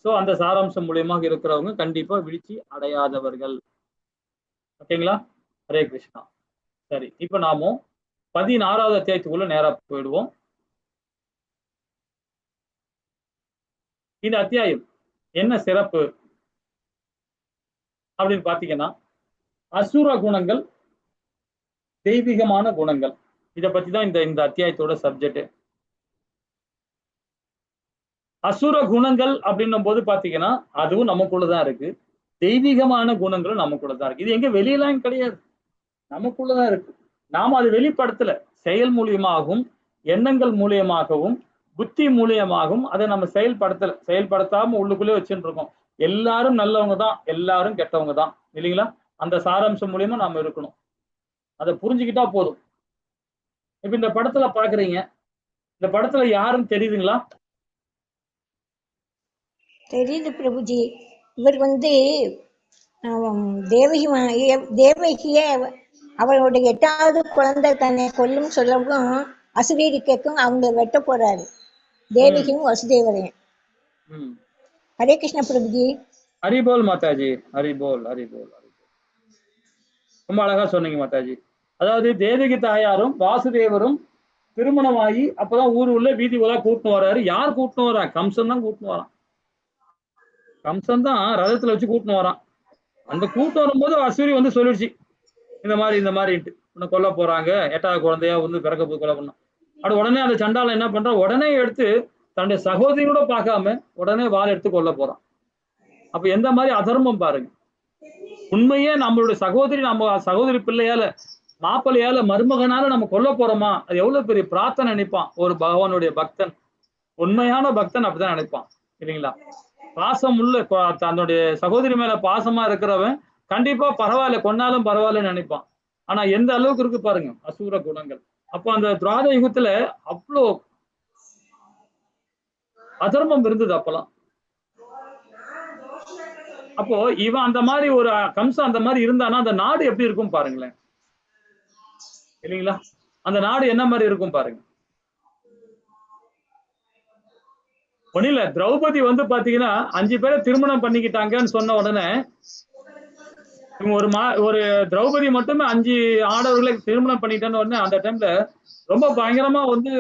சோ அந்த சாராம்சம் மூலியமாக இருக்கிறவங்க கண்டிப்பா வீழ்ச்சி அடையாதவர்கள். ஓகேங்களா? ஹரே கிருஷ்ணா. சரி, இப்ப நாம 16வது அத்தியாயத்துக்குள்ள நேரா போயிடுவோம். இந்த அத்தியாயம் என்ன சிறப்பு அப்படின்னு பாத்தீங்கன்னா, அசுர குணங்கள், தெய்வீகமான குணங்கள். இதை பத்தி தான் இந்த அத்தியாயத்தோட சப்ஜெக்ட். அசுர குணங்கள் அப்படின்னும் போது பாத்தீங்கன்னா அதுவும் நமக்குள்ளதான் இருக்கு, தெய்வீகமான குணங்களும் நமக்குள்ளதான் இருக்கு. இது எங்க வெளியெல்லாம் கிடையாது, நமக்குள்ளதான் இருக்கு. நாம அது வெளிப்படுத்தல, செயல் மூலியமாகவும் எண்ணங்கள் மூலியமாகவும் புத்தி மூலியமாகவும் அதை நம்ம செயல்படுத்தாம உள்ளுக்குள்ளே வச்சுட்டு இருக்கோம். எல்லாரும் நல்லவங்க தான், எல்லாரும் கெட்டவங்க தான் இல்லைங்களா? அந்த சாராம்சம் மூலியமா நாம இருக்கணும், அதை புரிஞ்சுக்கிட்டா போதும். இப்ப இந்த படத்துல பாக்குறீங்க, இந்த படத்துல யாருன்னு தெரியுதுங்களா? தெரியுது பிரபுஜி. இவர் தேவகிய அவளுடைய 8வது குழந்தை தன்னை கொல்லும் சொல்லவும் அசுரீரி கேட்கும், அவங்க வெட்ட போறாரு தேவகியும் வசுதேவரையும். ஹரே கிருஷ்ண பிரபுஜி. ஹரிபோல் மாதாஜி, ஹரிபோல் ஹரிபோல். ரொம்ப அழகா சொன்னீங்க மாதாஜி. அதாவது தேவகி தாயாரும் வாசுதேவரும் திருமணமாகி அப்பதான் உள்ள வீதி உலா கூட்டின்னு வர்றாரு. யார் கூட்டின்னு வரா? கம்சன் தான் கூட்டின்னு வரான். கம்சன் தான் ரதத்துல வச்சு கூட்டின்னு வரான். அந்த கூட்டம் வரும்போது அசுரி சொல்லிடுச்சு, இந்த மாதிரின்ட்டு உன்னை கொல்ல போறாங்க, 8வது குழந்தையா பிறக்க போது கொலை பண்ணான். அப்படி உடனே அந்த சண்டாளன் என்ன பண்றான், உடனே எடுத்து தன்னுடைய சகோதரியோட பார்க்காம உடனே வாள் எடுத்து கொல்ல போறான். அப்ப எந்த மாதிரி அதர்மம் பாருங்க. உண்மையே நம்மளுடைய சகோதரி, நம்ம சகோதரி பிள்ளையால, மாப்பிள்ளையால, மருமகனால நம்ம கொல்ல போறோமா? அது எவ்வளவு பெரிய பிரார்த்தனை நினைப்பான் ஒரு பகவானுடைய பக்தன். உண்மையான பக்தன் அப்படிதான் நினைப்பான் இல்லைங்களா? பாசம் உள்ள தன்னுடைய சகோதரி மேல பாசமா இருக்கிறவன் கண்டிப்பா பரவாயில்ல, கொன்னாலும் பரவாயில்லன்னு நினைப்பான். ஆனா எந்த அளவுக்கு இருக்கு பாருங்க அசூர குணங்கள். அப்போ அந்த துராத யுகத்துல அவ்வளோ அதர்மம் இருந்தது அப்பெல்லாம். அப்போ இவன் அந்த மாதிரி ஒரு கம்சம் அந்த மாதிரி இருந்தானா அந்த நாடு எப்படி இருக்கும் பாருங்களேன் இல்லைங்களா? அந்த நாடு என்ன மாதிரி இருக்கும் பாருங்க. ஒண்ணுல திரௌபதி பாத்தீங்கன்னா 5 பேரை திருமணம் பண்ணிக்கிட்டாங்கன்னு சொன்ன உடனே இவங்க ஒரு திரௌபதி மட்டுமே 5 ஆடவர்களை திருமணம் பண்ணிட்டேன்னு உடனே அந்த டைம்ல ரொம்ப பயங்கரமா வந்து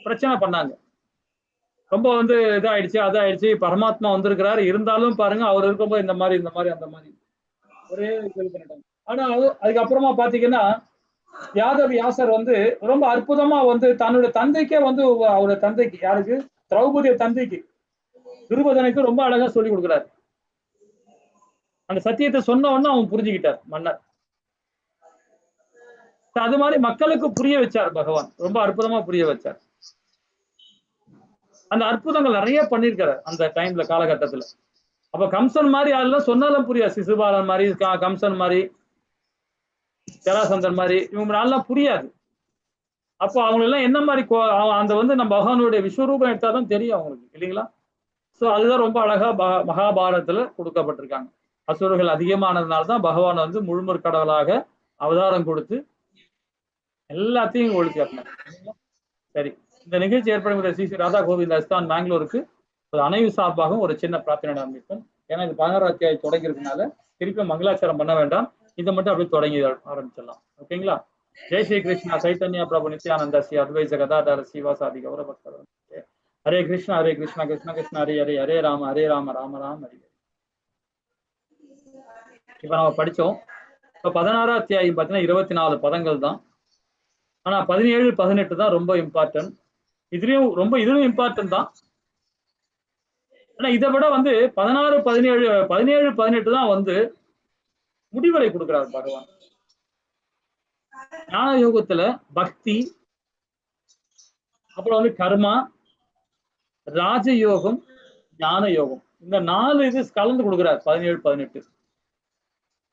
பிரச்சனை பண்ணாங்க. ரொம்ப வந்து இதாயிடுச்சு, அதாயிடுச்சு, பரமாத்மா வந்திருக்கிறாரு, இருந்தாலும் பாருங்க அவர் இருக்கும்போது இந்த மாதிரி அந்த மாதிரி ஒரே இது பண்ணிட்டாங்க. ஆனா அதுக்கப்புறமா பாத்தீங்கன்னா வியாசர் வந்து ரொம்ப அற்புதமா வந்து தன்னுடைய தந்தைக்கே வந்து அவருடைய தந்தைக்கு, யாருக்கு, திரௌபதிய தந்தைக்கு, துருபதனுக்கு ரொம்ப அழகா சொல்லி கொடுக்குறாரு. அந்த சத்தியத்தை சொன்ன உடனே அவன் புரிஞ்சுக்கிட்டார் மன்னர். அது மாதிரி மக்களுக்கு புரிய வச்சார் பகவான், ரொம்ப அற்புதமா புரிய வச்சார். அந்த அற்புதங்கள் நிறைய பண்ணிருக்காரு அந்த டைம்ல, காலகட்டத்துல. அப்ப கம்சன் மாதிரி யாரெல்லாம் சொன்னாலும் புரியாது. சிசுபாலன் மாதிரி, கம்சன் மாதிரி, ஜராசந்தன் மாதிரி, இவங்க நாளெல்லாம் புரியாது. அப்போ அவங்க எல்லாம் என்ன மாதிரி அந்த வந்து நம்ம பகவானுடைய விஸ்வரூபம் எடுத்தாதான் தெரியும் அவங்களுக்கு, இல்லைங்களா? சோ அதுதான் ரொம்ப அழகா மகாபாரதத்துல கொடுக்கப்பட்டிருக்காங்க. அசுரர்கள் அதிகமானதுனால்தான் பகவான் வந்து முழுமுற் கடவுளாக அவதாரம் கொடுத்து எல்லாத்தையும் ஒழிச்சாட்டினார். சரி, இந்த நிகழ்ச்சி ஏற்படுகிற ஸ்ரீ ராதா கோவிந்த் அஸ்தான் பெங்களூருக்கு ஒரு அணைவு சார்பாகவும் ஒரு சின்ன பிரார்த்தனை ஆரம்பிக்கும். ஏன்னா இது 16 அத்தியாயம் தொடங்கிறதுனால திருப்பி மங்களாச்சாரம் பண்ண வேண்டாம், இதை மட்டும் அப்படியே தொடங்கி ஆரம்பிச்சிடலாம். ஓகேங்களா? ஜெய் ஸ்ரீ கிருஷ்ணா சைத்தன்யா பிரபு நித்யானந்த ஸ்ரீ அத்வைத கதாதர சிவாசாதி கௌரவ. ஹரே கிருஷ்ணா கிருஷ்ண கிருஷ்ண ஹரே ஹரே, ஹரே ராம ராம ராம ஹரி. இப்ப நம்ம படிச்சோம். இப்ப 16 அத்தியாயம் பார்த்தீங்கன்னா 24 பதங்கள் தான். ஆனா 17, 18 தான் ரொம்ப இம்பார்ட்டன்ட். இதுலயும் இம்பார்ட்டன்ட் தான். ஆனா இதை விட வந்து 16, 17, 18 தான் வந்து முடிவுரை கொடுக்கிறார் பகவான். ஞான யோகத்துல பக்தி, அப்புறம் வந்து கர்மா, ராஜயோகம், ஞான யோகம், இந்த 4 இது கலந்து கொடுக்கிறார் 17, 18.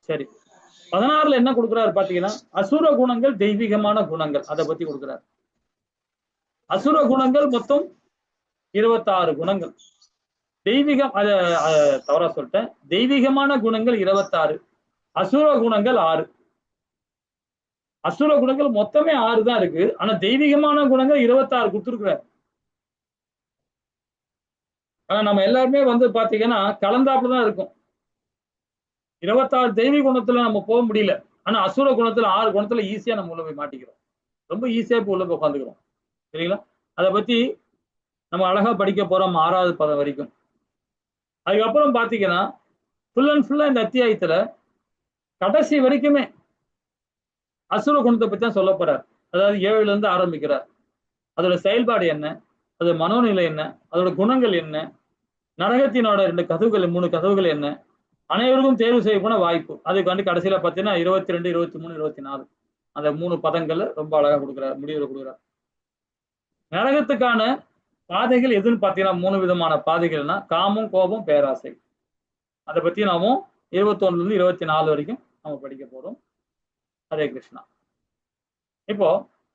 சரி, 16ல என்ன கொடுக்கிறாரு பாத்தீங்கன்னா அசுர குணங்கள், தெய்வீகமான குணங்கள், அதை பத்தி கொடுக்கிறார். அசுர குணங்கள் மொத்தம் 26 குணங்கள். தெய்வீகம், அத தவறா சொல்லிட்டேன், தெய்வீகமான குணங்கள் 26, அசுர குணங்கள் 6. அசுர குணங்கள் மொத்தமே 6 தான் இருக்கு. ஆனா தெய்வீகமான குணங்கள் 26 கொடுத்துருக்கிறார். ஆனா நம்ம எல்லாருமே வந்து பாத்தீங்கன்னா கலந்தாப்புலதான் இருக்கும். 26 தெய்வீக குணத்துல நம்ம போக முடியல. ஆனா அசுர குணத்துல 6 குணத்துல ஈஸியா நம்ம உள்ள போய் மாட்டிக்கிறோம். ரொம்ப ஈஸியா போய் உள்ள போய் உட்காந்துக்கிறோம், சரிங்களா? அதை பத்தி நம்ம அழகா படிக்க போறோம் 6வது பதம் வரைக்கும். அதுக்கப்புறம் பாத்தீங்கன்னா ஃபுல் அண்ட் ஃபுல்லா இந்த அத்தியாயத்துல கடைசி வரைக்குமே அசுர குணத்தை பத்தி தான் சொல்ல போறார். அதாவது 7ல இருந்து ஆரம்பிக்கிறார். அதோட செயல்பாடு என்ன, அதோட மனோநிலை என்ன, அதோட குணங்கள் என்ன, நரகத்தினோட 2 கதவுகள், 3 கதவுகள் என்ன, அனைவருக்கும் தேர்வு செய்யப்போன வாய்ப்பு, அதுக்கு வந்து கடைசியில பாத்தீங்கன்னா 22, 23, 24 அந்த 3 பதங்கள்ல ரொம்ப அழகா கொடுக்குறாரு, முடிவுரை கொடுக்குறாரு. நரகத்துக்கான பாதைகள் எதுன்னு பாத்தீங்கன்னா 3 விதமான பாதைகள்னா காமம், கோபம், பேராசை. அதை பத்தி நாமும் 21ல இருந்து 24 வரைக்கும் நம்ம படிக்க போறோம். ஹரே கிருஷ்ணா. இப்போ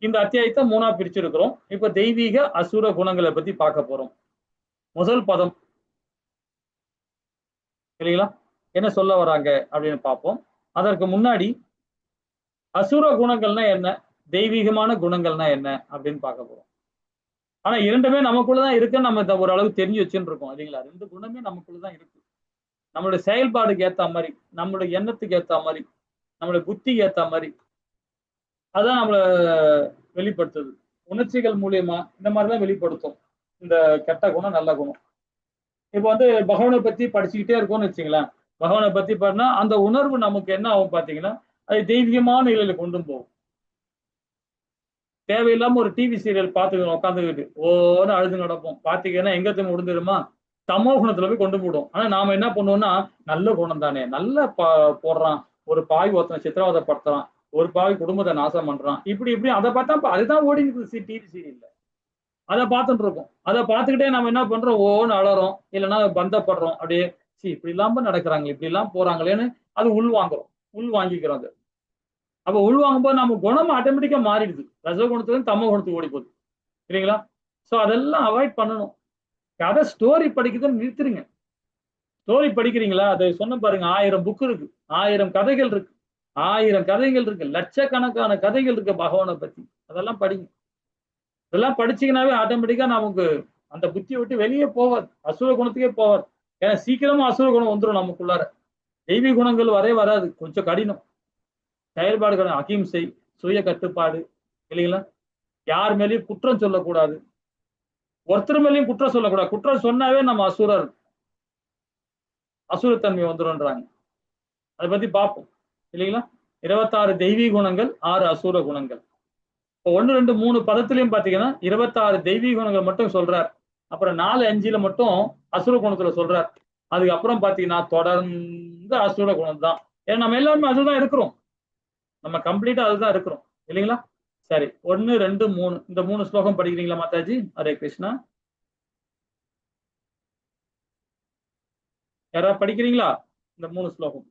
இந்த அத்தியாயத்தை 3ஆ பிரிச்சிருக்கிறோம். இப்ப தெய்வீக அசுர குணங்களை பத்தி பார்க்க போறோம். முதல் பதம், இல்லைங்களா, என்ன சொல்ல வராங்க அப்படின்னு பார்ப்போம். அதற்கு முன்னாடி அசுர குணங்கள்னா என்ன, தெய்வீகமான குணங்கள்னா என்ன அப்படின்னு பார்க்க போறோம். ஆனா 2மே நமக்குள்ளதான் இருக்குன்னு நம்ம ஓரளவு தெரிஞ்சு வச்சுன்னு இருக்கோம், இல்லைங்களா? 2 குணமே நமக்குள்ளதான் இருக்கு. நம்மளுடைய செயல்பாடுக்கு ஏத்த மாதிரி, நம்மளுடைய எண்ணத்துக்கு ஏத்த மாதிரி, நம்மளுடைய புத்திக்கு ஏத்த மாதிரி அதான் நம்மள வெளிப்படுத்துது. உணர்ச்சிகள் மூலியமா இந்த மாதிரிதான் வெளிப்படுத்தும் இந்த கெட்ட குணம், நல்ல குணம். இப்ப வந்து பகவானை பத்தி படிச்சுக்கிட்டே இருக்கோம்னு வச்சுங்களேன். பகவானை பத்தி பண்ணா அந்த உணர்வு நமக்கு என்ன ஆகும் பாத்தீங்கன்னா அது தெய்வீகமான நிலையில கொண்டு போகும். தேவையில்லாம ஒரு டிவி சீரியல் பார்த்து உட்காந்துக்கிட்டு ஓன்னு அழுது நடப்போம். பாத்தீங்கன்னா எங்க திரும்ப முடிஞ்சிருமா, தமோ குணத்துல போய் கொண்டு போடும். ஆனா நாம என்ன பண்ணுவோம்னா நல்ல குணம் தானே, நல்ல போடுறான், ஒரு பாய் ஒருத்தனை சித்திரவதைப்படுத்துறான், ஒரு பாவி குடும்பத்தை நாசம் பண்றான், இப்படி அதை பார்த்தா அதுதான் ஓடிட்டு டிவி சீரியல்ல அதை பார்த்துட்டு இருக்கோம். அதை பார்த்துக்கிட்டே நம்ம என்ன பண்றோம், ஓன்னு அழறோம், இல்லைன்னா பந்தப்படுறோம். அப்படியே இப்படி இல்லாம நடக்கிறாங்க, இப்படி எல்லாம் போறாங்களேன்னு அது உள்வாங்கிக்கிறோம். அது அப்ப உள்வாங்கும்போது நம்ம குணம் ஆட்டோமேட்டிக்கா மாறிடுது. ரசகுணத்துல தமோ குணத்துக்கு ஓடி போகுது, இல்லைங்களா? சோ அதெல்லாம் அவாய்ட் பண்ணணும். கதை ஸ்டோரி படிக்கிறதுன்னு நிறுத்துருங்க. ஸ்டோரி படிக்கிறீங்களா, அதை சொன்ன பாருங்க, 1000 புக் இருக்கு, 1000 கதைகள் இருக்கு, 1000 கதைகள் இருக்கு, லட்சக்கணக்கான கதைகள் இருக்கு பகவானை பத்தி. அதெல்லாம் படிங்க. இதெல்லாம் படிச்சீங்கன்னாவே ஆட்டோமேட்டிக்கா நமக்கு அந்த புத்தியை விட்டு வெளியே போவார், அசுர குணத்துக்கே போவார். ஏன்னா சீக்கிரமா அசுர குணம் வந்துடும் நமக்குள்ளார. தெய்வீக குணங்கள் வராது, கொஞ்சம் கடினம். செயல்பாடுகள் அகிம்சை, சுய கட்டுப்பாடு, இல்லைங்களா? யார் மேலேயும் குற்றம் சொல்லக்கூடாது, ஒருத்தர் மேலேயும் குற்றம் சொல்லக்கூடாது. குற்றம் சொன்னாவே நம்ம அசுரத்தன்மை வந்துரும்ன்றாங்க. அதை பத்தி பார்ப்போம், இல்லைங்களா? 26 தெய்வீக குணங்கள், 6 அசுர குணங்கள். இப்போ 1, 2, 3 பதத்திலையும் பாத்தீங்கன்னா 26 தெய்வீக குணங்கள் மட்டும் சொல்றார். அப்புறம் 4, 5ல மட்டும் அசுர குணத்துல சொல்றார். அதுக்கப்புறம் பாத்தீங்கன்னா தொடர்ந்து அசுர குணம் தான். ஏன்னா நம்ம எல்லாருமே அதுதான் இருக்கிறோம், நம்ம கம்ப்ளீட்டா அதுதான் இருக்கிறோம், இல்லைங்களா? சரி, 1, 2, 3 இந்த 3 ஸ்லோகம் படிக்கிறீங்களா மாதாஜி? ஹரே கிருஷ்ணா. யாராவது படிக்கிறீங்களா இந்த 3 ஸ்லோகம்?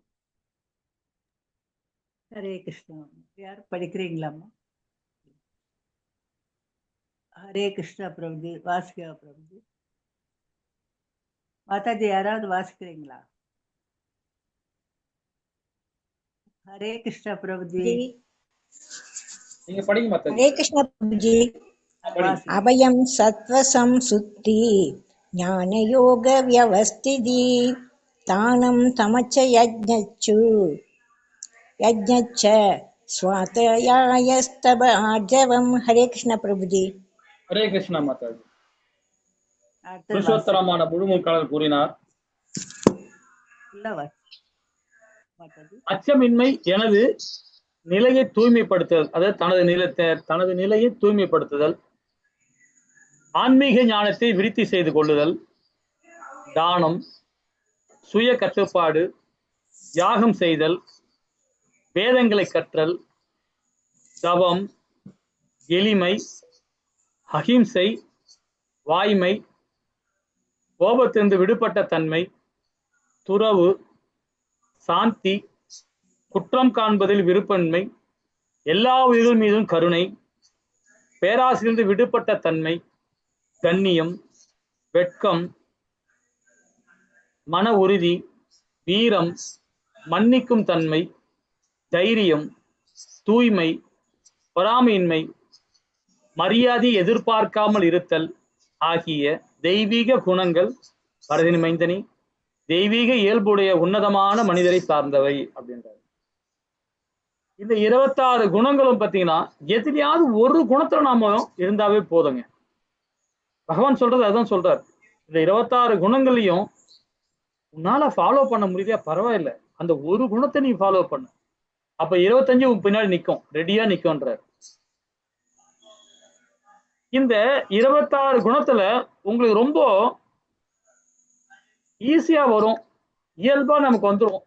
ஹரே கிருஷ்ணா. யார் படிக்கிறீங்களாம்மா? ஹரே கிருஷ்ணா பிரபுஜி. வாசிக்கா பிரபுஜி. மாதாஜி யாராவது வாசிக்கிறீங்களா? ஹரே கிருஷ்ணா பிரபுஜி. நீங்க படிங்க மாதாஜி. ஹரே கிருஷ்ண பிரபுஜி. படிங்க. அபயம் சத்வசம் சுத்தி ஞான யோக வியவஸ்திதி தானம் தமச்ச யஜ்ஞச்சு யஜ்ஞச்ச ஸ்வாத்யாயஸ்தப ஆர்ஜவம். ஹரே கிருஷ்ண பிரபுஜி. ஹரே கிருஷ்ணா மாதாஜி. அடுத்தது புருஷோத்தரமான முழுமுக்காளர் கூறினார், மாதாஜி. அச்சமின்மை எனது நிலையை தூய்மைப்படுத்துதல், அதாவது தனது நிலையை தூய்மைப்படுத்துதல், ஆன்மீக ஞானத்தை விருத்தி செய்து கொள்ளுதல், தானம், சுய கட்டுப்பாடு, யாகம் செய்தல், வேதங்களை கற்றல், தவம், எளிமை, அகிம்சை, வாய்மை, கோபத்திலிருந்து விடுபட்ட தன்மை, துறவு, சாந்தி, குற்றம் காண்பதில் விருப்பன்மை, எல்லா உயிர்கள் மீதும் கருணை, பேராசிலிருந்து விடுபட்ட தன்மை, கண்ணியம், வெட்கம், மன உறுதி, வீரம், மன்னிக்கும் தன்மை, தைரியம், தூய்மை, பொறாமையின்மை, மரியாதை எதிர்பார்க்காமல் இருத்தல் ஆகிய தெய்வீக குணங்கள் பரதினி மைந்தனி தெய்வீக இயல்புடைய உன்னதமான மனிதரை சார்ந்தவை அப்படின்றாரு. இந்த 26 குணங்களும் பார்த்தீங்கன்னா எதிலையாவது ஒரு குணத்துல நாம இருந்தாவே போதுங்க. பகவான் சொல்றது அதான் சொல்றாரு. இந்த 26 குணங்களையும் உன்னால ஃபாலோ பண்ண முடியலையா, பரவாயில்ல, அந்த ஒரு குணத்தை நீ ஃபாலோ பண்ணு, அப்ப 25 பின்னாடி நிற்கும், ரெடியா நிற்கும்ன்றார். இந்த 26 குணத்துல உங்களுக்கு ரொம்ப ஈஸியா வரும், இயல்பா நமக்கு வந்துடும்.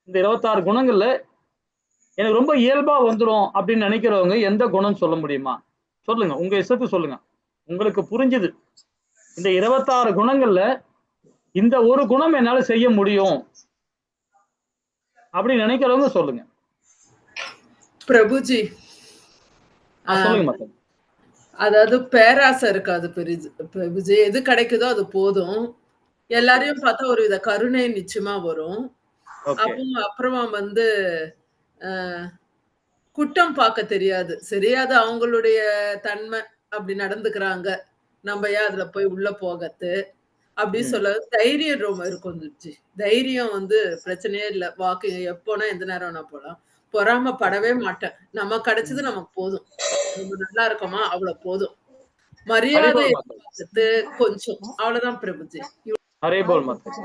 இந்த 26 குணங்கள்ல எனக்கு ரொம்ப இயல்பா வந்துடும் அப்படின்னு நினைக்கிறவங்க எந்த குணம் சொல்ல முடியுமா? சொல்லுங்க, உங்க இஷ்டத்துக்கு சொல்லுங்க, உங்களுக்கு புரிஞ்சுது. இந்த 26 குணங்கள்ல இந்த ஒரு குணம் என்னால செய்ய முடியும் அப்படின்னு நினைக்கிறவங்க சொல்லுங்க. பிரபுஜி, சொல்லுங்க மக்கள். அதாவது பேராசை இருக்காது பிரபுஜி. எது கிடைக்குதோ அது போதும். எல்லாரையும் பார்த்தா ஒரு வித கருணை நிச்சயமா வரும். அப்புறமா குற்றம் பார்க்க தெரியாது. சரியாது அவங்களுடைய தன்மை அப்படி நடந்துக்கிறாங்க, நம்ம ஏன் அதுல போய் உள்ள போகத்து அப்படி சொல்ல தைரியம் ரொம்ப இருக்கும். தைரியம் பிரச்சனையே இல்லை. வாக்கிங் எப்போனா எந்த நேரம் நான் போலாம். பொறாமப்படவே மாட்டேன். நம்ம கிடைச்சது நமக்கு போதும். நம்ம நல்லா இருக்கோமா அவ்வளவு போதும். மரியாதை கொஞ்சம் அவ்வளவுதான் பிரபுஜி. அரே போல் மாதாஜி.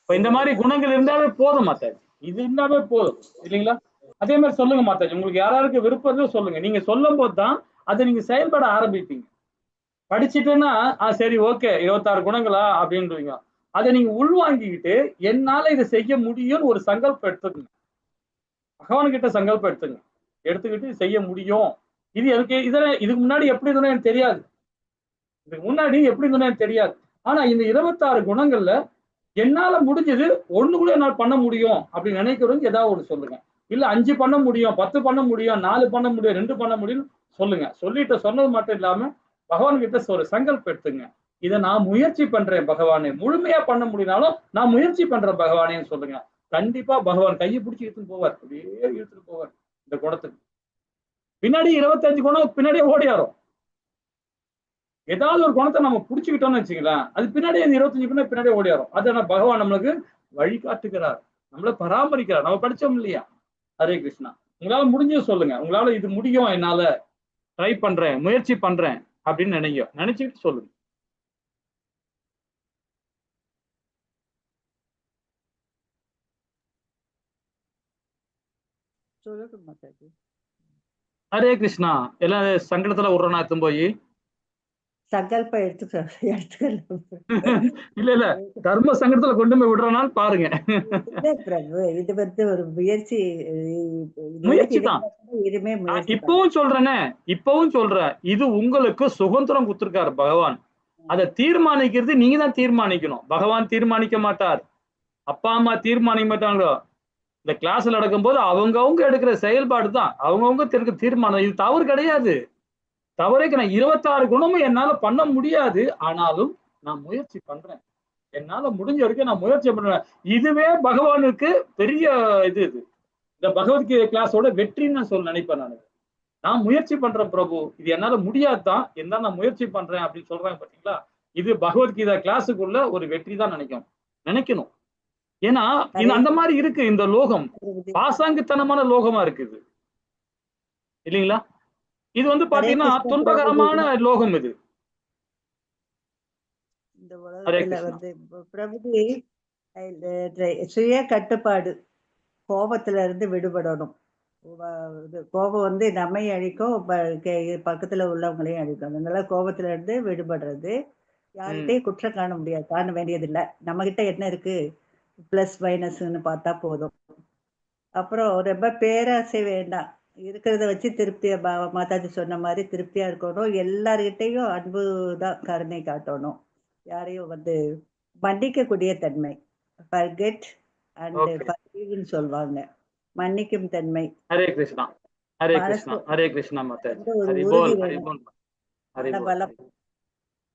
இந்த மாதிரி குணங்கள் இருந்தாவே போதும் மாதாஜி, இது இருந்தாவே போதும், இல்லைங்களா? அதே மாதிரி சொல்லுங்க மாதாஜி, உங்களுக்கு யாராருக்கு விருப்பம் சொல்லுங்க. நீங்க சொல்லும் போதுதான் அதை நீங்க செயல்பட ஆரம்பிப்பீங்க. படிச்சுட்டுன்னா சரி ஓகே 26 குணங்களா அப்படின்றீங்க, அதை நீங்க உள்வாங்கிக்கிட்டு என்னால இதை செய்ய முடியும்னு ஒரு சங்கல்பம் எடுத்துக்கங்க. பகவான் கிட்ட சங்கல்பம் எடுத்துக்கிட்டு செய்ய முடியும். இது இதுக்கு முன்னாடி எப்படி இருந்தோம் எனக்கு தெரியாது, இதுக்கு முன்னாடி எப்படி இருந்தோம் எனக்கு தெரியாது. ஆனா இந்த 26 குணங்கள்ல என்னால முடிஞ்சது ஒண்ணு கூட என்னால் பண்ண முடியும் அப்படின்னு நினைக்கிறவங்க ஏதாவது ஒண்ணு சொல்லுங்க. இல்ல 5 பண்ண முடியும், 10 பண்ண முடியும், 4 பண்ண முடியும், 2 பண்ண முடியும் சொல்லுங்க. சொல்லிட்டு சொன்னது மட்டும் இல்லாம பகவான் கிட்ட ஒரு சங்கல்பம் எடுத்துங்க. இதை நான் முயற்சி பண்றேன் பகவானே, முழுமையா பண்ண முடியினாலும் நான் முயற்சி பண்றேன் பகவானேன்னு சொல்லுங்க. கண்டிப்பா பகவான் கையை பிடிச்சி இழுத்துட்டு போவார், அப்படியே இழுத்துட்டு போவார் இந்த குணத்துக்கு. பின்னாடி 25 குணம் பின்னாடியே ஓடியாரும். ஏதாவது ஒரு குணத்தை நம்ம புடிச்சுக்கிட்டோம்னு வச்சுக்கலாம், அது பின்னாடியே 25 குணம் பின்னாடியே ஓடியாரும். அதை பகவான் நம்மளுக்கு வழிகாட்டுகிறார். நம்மள பராமரிக்கிறார். நம்ம படிச்சோம் இல்லையா? ஹரே கிருஷ்ணா. உங்களால முடிஞ்சது சொல்லுங்க. உங்களால இது முடியும், என்னால ட்ரை பண்றேன், முயற்சி பண்றேன் அப்படின்னு நினைச்சுக்கிட்டு சொல்லுங்க. சொல்லுங்க மாதாஜி. ஹரே கிருஷ்ணா. எல்லாம் சங்கடத்துல விடுறனா எடுத்து போய் சங்கல்ப எடுத்துக்கலாம். இல்ல தர்ம சங்கடத்துல கொண்டு போய் விடுறனான்னு பாருங்க. இல்ல பிரபு, இது வந்து ஒரு முயற்சி. முயற்சி தான். இதுமே முயற்சி. இப்பவும் சொல்றேன், இது உங்களுக்கு சுதந்திரம் கொடுத்திருக்காரு பகவான். அதை தீர்மானிக்கிறது நீங்க தான் தீர்மானிக்கணும். பகவான் தீர்மானிக்க மாட்டார், அப்பா அம்மா தீர்மானிக்க மாட்டாங்க. இந்த கிளாஸ்ல நடக்கும்போது அவங்கவுங்க எடுக்கிற செயல்பாடு தான் அவங்கவுங்க தீர்மானம். இது தவறு கிடையாது. தவறே நான் 26 குணமும் என்னால பண்ண முடியாது, ஆனாலும் நான் முயற்சி பண்றேன். என்னால முடிஞ்ச வரைக்கும் நான் முயற்சி பண்றேன். இதுவே பகவானுக்கு பெரிய இது. இந்த பகவத்கீதை கிளாஸோட வெற்றின்னு நான் நினைப்பேன். நான் முயற்சி பண்றேன் பிரபு, இது என்னால முடியாதுதான், என்ன நான் முயற்சி பண்றேன் அப்படின்னு சொல்றாங்க பாத்தீங்களா? இது பகவத்கீதை கிளாஸுக்குள்ள ஒரு வெற்றி தான் நினைக்கணும். ஏன்னா அந்த மாதிரி இருக்கு இந்த லோகம். பாசாங்குத்தனமான லோகமா இருக்குது இல்லைங்களா? இது வந்து பாத்தீங்கன்னா துன்பகரமான லோகம் இது. இந்த உலகத்துல வந்து பிரபுஜி சுய கட்டுப்பாடு, கோபத்துல இருந்து விடுபடணும். கோபம் வந்து நம்மை அழிக்கும், பக்கத்துல உள்ளவங்களையும் அழிக்கும். அதனால கோபத்துல இருந்து விடுபடுறது. யார்கிட்டையும் குற்றம் காண வேண்டியதில்லை. நம்ம கிட்ட என்ன இருக்கு, பிளஸ் மைனஸ்ன்னு பார்த்தா போதும். அப்புறம் ரொம்ப பேராசை வேண்டாம். இருக்கிறத வச்சு திருப்தியா, மாதாஜி சொன்ன மாதிரி திருப்தியா இருக்கணும். எல்லார்கிட்டையும் அன்பு தான், கருணை காட்டணும். யாரையும் வந்து மன்னிக்கக்கூடிய தன்மை, ஃபர்கெட் அண்ட் ஃபர்கிவ்னு சொல்வாங்க, மன்னிக்கும் தன்மை. ஹரே கிருஷ்ணா. ஹரே கிருஷ்ணா. ஹரே கிருஷ்ணா மாதாஜி. பலம்.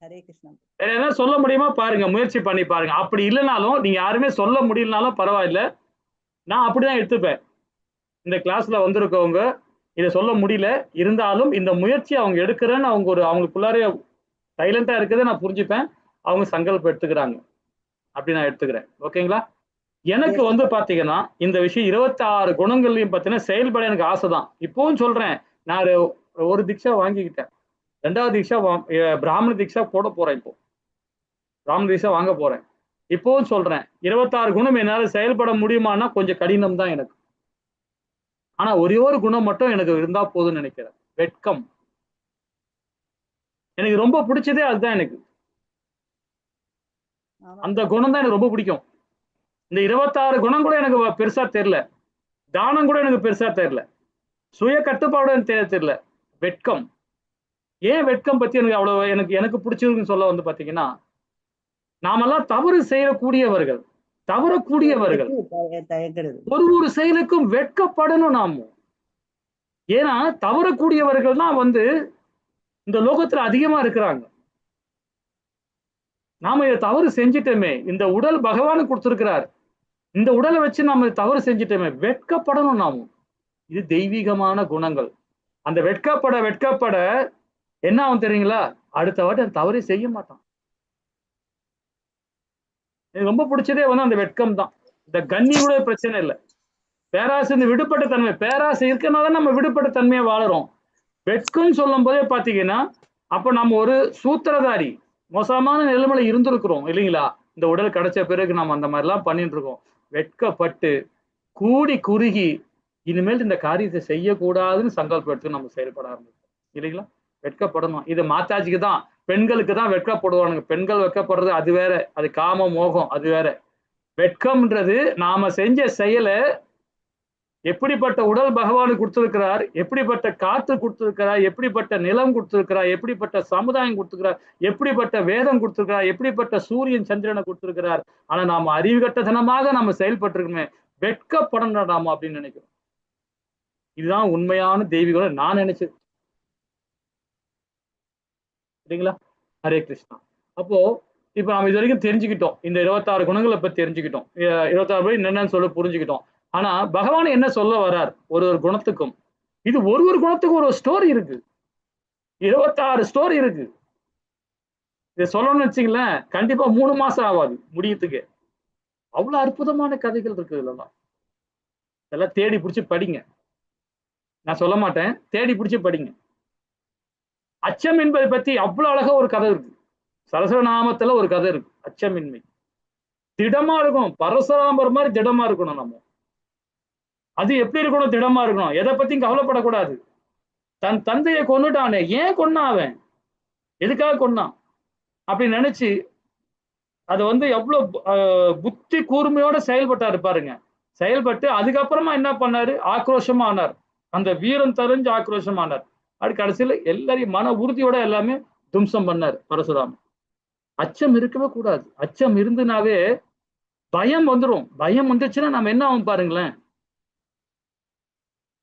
ஹரே கிருஷ்ணா. வேற ஏதாவது சொல்ல முடியுமா பாருங்க, முயற்சி பண்ணி பாருங்க. அப்படி இல்லைனாலும், நீங்க யாருமே சொல்ல முடியலனாலும் பரவாயில்ல, நான் அப்படிதான் எடுத்துப்பேன். இந்த கிளாஸ்ல வந்திருக்கவங்க இதை சொல்ல முடியல, இருந்தாலும் இந்த முயற்சி அவங்க எடுக்கிறேன்னு அவங்களுக்குள்ளாரே சைலண்டா இருக்கிறத நான் புரிஞ்சுப்பேன். அவங்க சங்கல்பம் எடுத்துக்கிறாங்க, அப்படி நான் எடுத்துக்கிறேன். ஓகேங்களா? எனக்கு வந்து பாத்தீங்கன்னா இந்த விஷயம் 26 குணங்கள்லையும் பாத்தீங்கன்னா செயல்பட எனக்கு ஆசைதான். இப்பவும் சொல்றேன், நான் ஒரு தீட்சா வாங்கிக்கிட்டேன், 2வது தீட்சா பிராமண தீட்சா போட போறேன். இப்போ பிராமண தீட்சா வாங்க போறேன். இப்பவும் சொல்றேன், 26 குணம் என்னால செயல்பட முடியுமானா கொஞ்சம் கடினம் தான் எனக்கு. ஆனா ஒரே ஒரு குணம் மட்டும் எனக்கு இருந்தா போதும்னு நினைக்கிறேன், வெட்கம். எனக்கு ரொம்ப பிடிச்சதே அதுதான். எனக்கு அந்த குணம் தான் எனக்கு ரொம்ப பிடிக்கும். இந்த 26 குணம் கூட எனக்கு பெருசா தெரியல, தானம் கூட எனக்கு பெருசா தெரியல, சுய கட்டுப்பாடு எனக்கு தெரியல, வெட்கம். ஏன் வெட்கம் பத்தி எனக்கு அவ்வளவு எனக்கு பிடிச்சதுன்னு சொல்ல வந்து பாத்தீங்கன்னா, நாமெல்லாம் தவறு செய்யக்கூடியவர்கள், தவறக்கூடியவர்கள். ஒரு செயலுக்கும் வெட்கப்படணும் நாம. ஏன்னா தவறக்கூடியவர்கள் தான் வந்து இந்த லோகத்துல அதிகமா இருக்கிறாங்க. நாம இதை தவறு செஞ்சிட்டோமே, இந்த உடல் பகவானுக்கு கொடுத்திருக்கிறார், இந்த உடலை வச்சு நாம தவறு செஞ்சிட்டோமே, வெட்கப்படணும் நாம. இது தெய்வீகமான குணங்கள். அந்த வெட்கப்பட என்ன ஆகும் தெரியுங்களா? அடுத்த வாட்டி அந்த தவறை செய்ய மாட்டான். எனக்கு ரொம்ப பிடிச்சதே வந்து அந்த வெட்கம் தான். இந்த கண்ணி கூட பிரச்சனை இல்லை, பேராசை, இந்த விடுபட்ட தன்மை. பேராசை இருக்கனால நம்ம விடுபட்ட தன்மையை வாழறோம். வெட்கம் சொல்லும் போதே பாத்தீங்கன்னா, அப்ப நம்ம ஒரு சூத்திரதாரி, மோசமான நிலைமையில இருந்திருக்கிறோம் இல்லைங்களா? இந்த உடல் கிடைச்ச பிறகு நம்ம அந்த மாதிரி எல்லாம் பண்ணிட்டு இருக்கோம். வெட்கப்பட்டு கூடி குறுகி இனிமேல் இந்த காரியத்தை செய்யக்கூடாதுன்னு சங்கல்பம் எடுத்து நம்ம செயல்பட ஆரம்பிச்சோம் இல்லைங்களா? வெட்கப்படணும். இது மாதாஜிக்கு தான், பெண்களுக்கு தான் வெட்கப்படுவானுங்க. பெண்கள் வெட்கப்படுறது அது வேற, அது காம மோகம், அது வேற. வெட்கம்ன்றது நாம செஞ்ச செயலை, எப்படிப்பட்ட உடல் பகவானுக்கு கொடுத்திருக்கிறார், எப்படிப்பட்ட காற்று கொடுத்திருக்கிறார், எப்படிப்பட்ட நிலம் கொடுத்திருக்கிறார், எப்படிப்பட்ட சமுதாயம் கொடுத்திருக்கிறார், எப்படிப்பட்ட வேதம் கொடுத்திருக்கிறார், எப்படிப்பட்ட சூரியன் சந்திரனை கொடுத்திருக்கிறார். ஆனா நாம அறிவுகட்டத்தனமாக நம்ம செயல்பட்டு இருக்கோமே, வெட்கப்படணும் நாம அப்படின்னு நினைக்கிறோம். இதுதான் உண்மையான தெய்வீகம் நான் நினைச்சது. சரிங்களா? ஹரே கிருஷ்ணா. அப்போ இப்ப நம்ம இது வரைக்கும் தெரிஞ்சுக்கிட்டோம், இந்த 26 குணங்களை பத்தி தெரிஞ்சுக்கிட்டோம், 26 பேர் என்னன்னு சொல்ல புரிஞ்சுக்கிட்டோம். ஆனா பகவான் என்ன சொல்ல வர்றார் ஒரு குணத்துக்கும்? இது ஒரு குணத்துக்கும் ஒரு ஸ்டோரி இருக்கு, 26 ஸ்டோரி இருக்கு. இதை சொல்லணும்னு வச்சுங்களேன், கண்டிப்பா 3 மாசம் ஆகாது முடியத்துக்கு. அவ்வளவு அற்புதமான கதைகள் இருக்கு இதெல்லாம். இதெல்லாம் தேடி பிடிச்சி படிங்க. நான் சொல்ல மாட்டேன், தேடி பிடிச்சி படிங்க. அச்சம் என்பதை பத்தி அவ்வளவு அழகா ஒரு கதை இருக்கு. சரஸ்வநாமத்துல ஒரு கதை இருக்கு, அச்சமின்மை. திடமா இருக்கும், பரசுராமர் மாதிரி திடமா இருக்கணும் நம்ம. அது எப்படி இருக்கணும்? திடமா இருக்கணும். எதை பத்தியும் கவலைப்படக்கூடாது. தன் தந்தையை கொன்னுட்டானே, ஏன் கொன்னான் அவன், எதுக்காக கொன்னான் அப்படின்னு நினைச்சு அது எவ்வளவு புத்தி கூர்மையோட செயல்பட்டாரு பாருங்க. செயல்பட்டு அதுக்கப்புறமா என்ன பண்ணாரு? ஆக்ரோஷமா ஆனார். அந்த வீரம் தெரிஞ்சு ஆக்ரோஷம் ஆனார். அது கடைசியில எல்லாரையும் மன உறுதியோட எல்லாமே தும்சம் பண்ணார் பரசுராமன். அச்சம் இருக்கவே கூடாது. அச்சம் இருந்துனாவே பயம் வந்துடும். பயம் வந்துச்சுன்னா நம்ம என்ன ஆகும் பாருங்களேன்.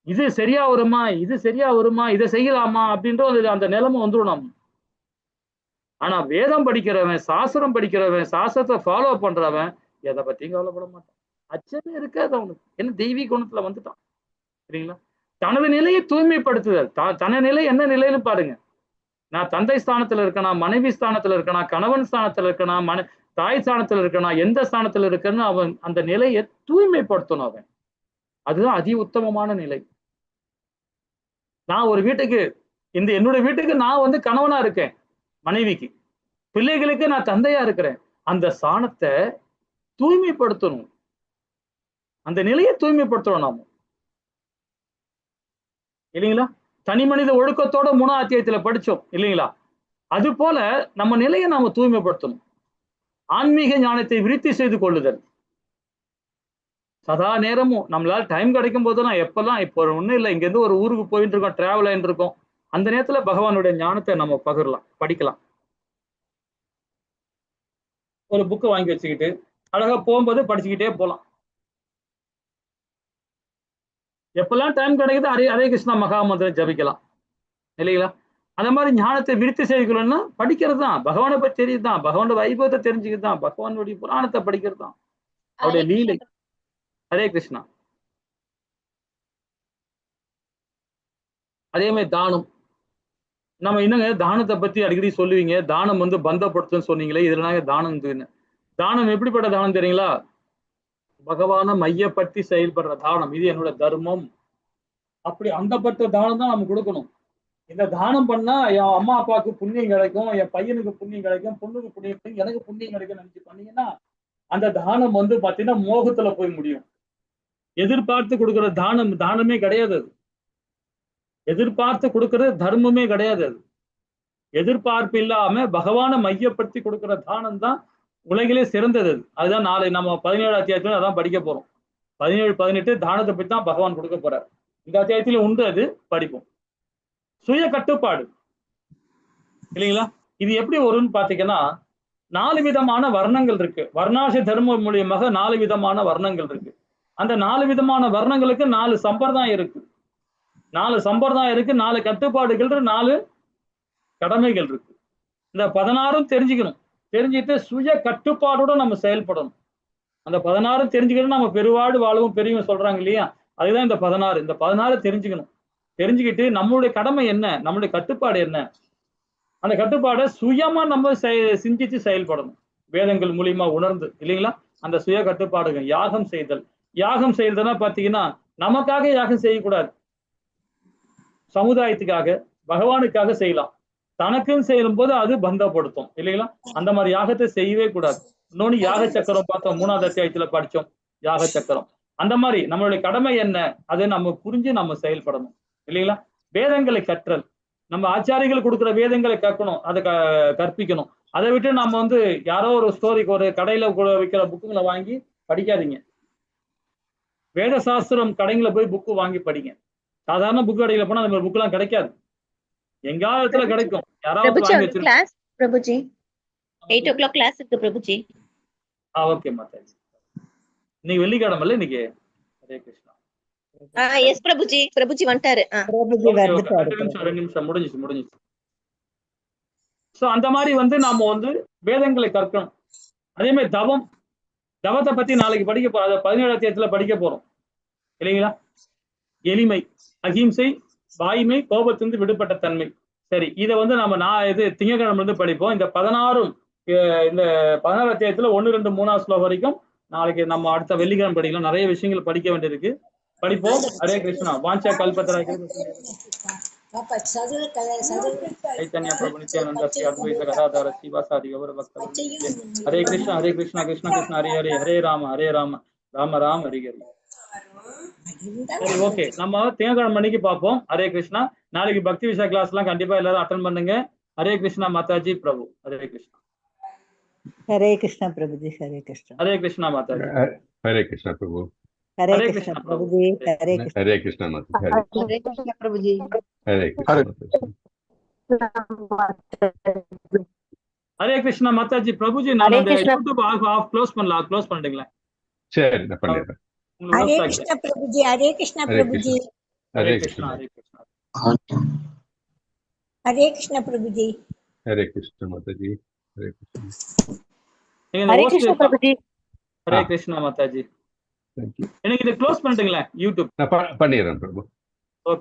இது சரியா வருமா, இது சரியா வருமா, இதை செய்யலாமா அப்படின்ற அந்த நிலைமை வந்துடும் நம்ம. ஆனா வேதம் படிக்கிறவன், சாஸ்திரம் படிக்கிறவன், சாஸ்திரத்தை ஃபாலோ பண்றவன் எதை பத்தியும் கவலைப்பட மாட்டான். அச்சமே இருக்காது அவனுக்கு. என்ன தெய்வீக குணத்துல வந்துட்டான். சரிங்களா? தனது நிலையை தூய்மைப்படுத்துதல். தன நிலை என்ன நிலைன்னு பாருங்க. நான் தந்தை ஸ்தானத்துல இருக்கனா, மனைவி ஸ்தானத்துல இருக்கனா, கணவன் ஸ்தானத்துல இருக்கனா, தாய் ஸ்தானத்துல இருக்கனா, எந்த ஸ்தானத்துல இருக்கன்னு அவன் அந்த நிலையை தூய்மைப்படுத்தணும் அவன். அதுதான் அதி உத்தமமான நிலை. நான் ஒரு வீட்டுக்கு, என்னோட வீட்டுக்கு நான் கணவனா இருக்கேன், மனைவிக்கு, பிள்ளைகளுக்கு நான் தந்தையா இருக்கிறேன். அந்த ஸ்தானத்தை தூய்மைப்படுத்தணும். அந்த நிலையை தூய்மைப்படுத்தணும் நாம, இல்லைங்களா? தனி மனித ஒழுக்கத்தோட 3ஆம் அத்தியாயத்துல படிச்சோம் இல்லைங்களா? அது போல நம்ம நிலையை நாம தூய்மைப்படுத்தணும். ஆன்மீக ஞானத்தை விருத்தி செய்து கொள்ளுதல். சதா நேரமும் நம்மளால டைம் கிடைக்கும் போதெல்லாம், எப்பெல்லாம், இப்போ ஒண்ணும் இல்லை, இங்க இருந்து ஒரு ஊருக்கு போயிட்டு இருக்கோம், டிராவல் ஆயிட்டு இருக்கோம், அந்த நேரத்துல பகவானுடைய ஞானத்தை நம்ம பகிரலாம், படிக்கலாம். ஒரு புக்கை வாங்கி வச்சுக்கிட்டு அழகா போகும்போது படிச்சுக்கிட்டே போகலாம். எப்பெல்லாம் டைம் கிடைக்குது ஹரே கிருஷ்ணா மகாமந்திரம் ஜபிக்கலாம், இல்லைங்களா? அந்த மாதிரி ஞானத்தை விருத்தி செய்யணும்னா படிக்கிறது தான். பகவானை பற்றி தெரியுது தான், பகவானோட வைபவத்தை தெரிஞ்சுக்கிறது தான், பகவானுடைய புராணத்தை படிக்கிறது தான், அவருடைய லீலை. ஹரே கிருஷ்ணா. அதே மாதிரி தானம். நம்ம என்னங்க தானத்தை பத்தி அடிக்கடி சொல்லுவீங்க, தானம் பந்தப்படுத்துன்னு சொன்னீங்களே, இதுல தானம் தானம் எப்படிப்பட்ட தானம் தெரியுங்களா? பகவானை மையப்படுத்தி செயல்படுற தானம். இது என்னோட தர்மம், அப்படி அந்த பட்ட தானம் தான் நம்ம கொடுக்கணும். இந்த தானம் பண்ணா என் அம்மா அப்பாவுக்கு புண்ணியம் கிடைக்கும், என் பையனுக்கு புண்ணியம் கிடைக்கும், பொண்ணுக்கு புண்ணியம் கிடைக்கும், எனக்கு புண்ணியம் கிடைக்கும் நினைச்சு பண்ணீங்கன்னா அந்த தானம் பாத்தீங்கன்னா மோகத்துல போய் முடியும். எதிர்பார்த்து கொடுக்கிற தானமே கிடையாது. அது எதிர்பார்த்து கொடுக்கறது தர்மமே கிடையாது. அது எதிர்பார்ப்பு இல்லாம பகவானை மையப்படுத்தி கொடுக்கிற தானம் தான் உலகிலே சிறந்தது. அதுதான் நாளை நம்ம 17 அத்தியாயத்துல அதான் படிக்க போறோம். 17, 18 தானத்தை பற்றி தான் பகவான் கொடுக்க போறார். இந்த அத்தியாயத்தில உண்டு, அது படிப்போம். சுய கட்டுப்பாடு இல்லைங்களா? இது எப்படி வரும்னு பாத்தீங்கன்னா 4 விதமான வர்ணங்கள் இருக்கு. வர்ணாசி தர்மம் மூலியமாக 4 விதமான வர்ணங்கள் இருக்கு. அந்த 4 விதமான வர்ணங்களுக்கு 4 சம்பிரதாயம் இருக்கு. 4 சம்பிரதாயம் இருக்கு, 4 கட்டுப்பாடுகள், 4 கடமைகள் இருக்கு. இந்த 16 தெரிஞ்சுக்கணும். தெரிஞ்சுட்டு சுய கட்டுப்பாடோட நம்ம செயல்படணும். அந்த 16 தெரிஞ்சுக்கணும். நம்ம பெருவாடு வாழவும் பெரியவங்க சொல்றாங்க இல்லையா, அதுதான் இந்த 16. இந்த 16 தெரிஞ்சுக்கணும். தெரிஞ்சுக்கிட்டு நம்மளுடைய கடமை என்ன, நம்மளுடைய கட்டுப்பாடு என்ன, அந்த கட்டுப்பாடை சுயமா நம்ம சிந்திச்சு செயல்படணும். வேதங்கள் மூலியமா உணர்ந்து, இல்லைங்களா? அந்த சுய கட்டுப்பாடுகள். யாகம் செய்தல். யாகம் செய்தல்னா பாத்தீங்கன்னா நமக்காக யாகம் செய்யக்கூடாது, சமுதாயத்துக்காக, பகவானுக்காக செய்யலாம். தனக்குன்னு செய்யும் போது அது பந்தப்படுத்தும், இல்லைங்களா? அந்த மாதிரி யாகத்தை செய்யவே கூடாது. இன்னொன்னு யாக சக்கரம் பார்த்தோம், 3ஆவது அத்தியாயத்துல படிச்சோம், யாக சக்கரம். அந்த மாதிரி நம்மளுடைய கடமை என்ன, அதை நம்ம புரிஞ்சு நம்ம செயல்படணும், இல்லைங்களா? வேதங்களை கற்றல். நம்ம ஆச்சாரிகள் கொடுக்குற வேதங்களை கற்கணும், அதை கற்பிக்கணும். அதை விட்டு நம்ம யாரோ ஒரு ஸ்டோரிக்கு ஒரு கடையில விற்கிற புக்குங்களை வாங்கி படிக்காதீங்க. வேத சாஸ்திரம் கடைகளை போய் புக்கு வாங்கி படிங்க. சாதாரண புக்கு கடையில போனா அந்த மாதிரி புக் எல்லாம் கிடைக்காது, எங்காலத்துல கிடைக்கும். யாராவது கிளாஸ் பிரபுஜி 8 o'clock கிளாஸ் இருக்கு பிரபுஜி. ஓகே மாதாஜி. இன்னைக்கு வெள்ளிக்கிழமை இல்ல இன்னைக்கு? ஹரே கிருஷ்ணா. எஸ் பிரபுஜி, பிரபுஜி வந்துட்டாரு. பிரபுஜி வந்துட்டாரு. 2 நிமிஷம் முடிஞ்சிச்சு. சோ அந்த மாதிரி நாம வேதங்களை கற்கணும். அதே மாதிரி தவத்தை பத்தி நாளைக்கு படிக்க போறோம். அதை 17 அத்தியாயத்துல படிக்க போறோம், இல்லைங்களா? எளிமை, அகிம்சை, வாய்மை, கோபத்திலிருந்து விடுபட்ட தன்மை. சரி, இதை நான் திங்கட்கிழமை படிப்போம். இந்த 16 அத்தியாயத்துல 1, 2, 3 ஸ்லோகம் வரைக்கும் நாளைக்கு நம்ம அடுத்த வெள்ளிக்கிழமை படிக்கலாம். நிறைய விஷயங்கள் படிக்க வேண்டியிருக்கு. படிப்போம். ஹரே கிருஷ்ணா. வாஞ்சா கல்பத்தரா चैतन्य प्रभु नित्यानंद श्री अद्वैत गदाधर श्रीवासादि गौर भक्त हरे कृष्णा कृष्ण कृष्ण हरे हरे हरे राम राम राम हरे हरे. சரி, ஓகே. நம்ம திங்கட்கிழமை மணிக்கு பார்ப்போம். ஹரே கிருஷ்ணா. நாளைக்கு பக்தி விஷய கிளாஸ் எல்லாம் கண்டிப்பா எல்லாரும் அட்டன் பண்ணுங்க. ஹரே கிருஷ்ணா மாதாஜி பிரபு. ஹரே கிருஷ்ணா. ஹரே கிருஷ்ணா பிரபுஜி. ஹரே கிருஷ்ணா. ஹரே கிருஷ்ணா மாதாஜி. ஹரே கிருஷ்ணா பிரபு. ஹரே கிருஷ்ணா பிரபுஜி. ஹரே கிருஷ்ணா. ஹரே கிருஷ்ணா மாதாஜி. ஹரே கிருஷ்ணா பிரபுஜி. ஹரே கிருஷ்ணா ஹரே கிருஷ்ணா மாதாஜி. பிரபுஜி நான் அந்த யூடியூப் ஆஃப் க்ளோஸ் பண்ணலாம். க்ளோஸ் பண்ணிட்டீங்களா? சரி, நான் பண்ணிடுறேன். ஹரே கிருஷ்ணா பிரபுஜி. ஹரே கிருஷ்ணா பிரபுஜி. ஹரே கிருஷ்ணா. ஹரே கிருஷ்ணா. ஹரே கிருஷ்ணா பிரபுஜி. ஹரே கிருஷ்ணா மாதாஜி. ஹரே கிருஷ்ணா. ஹரே கிருஷ்ணா பிரபுஜி. ஹரே கிருஷ்ணா மாதாஜி. தேங்க்யூ. எனக்கு இதை க்ளோஸ் பண்ணிட்டீங்களா யூடியூப்? நான் பண்ணிடுறேன் பிரபு. ஓகே.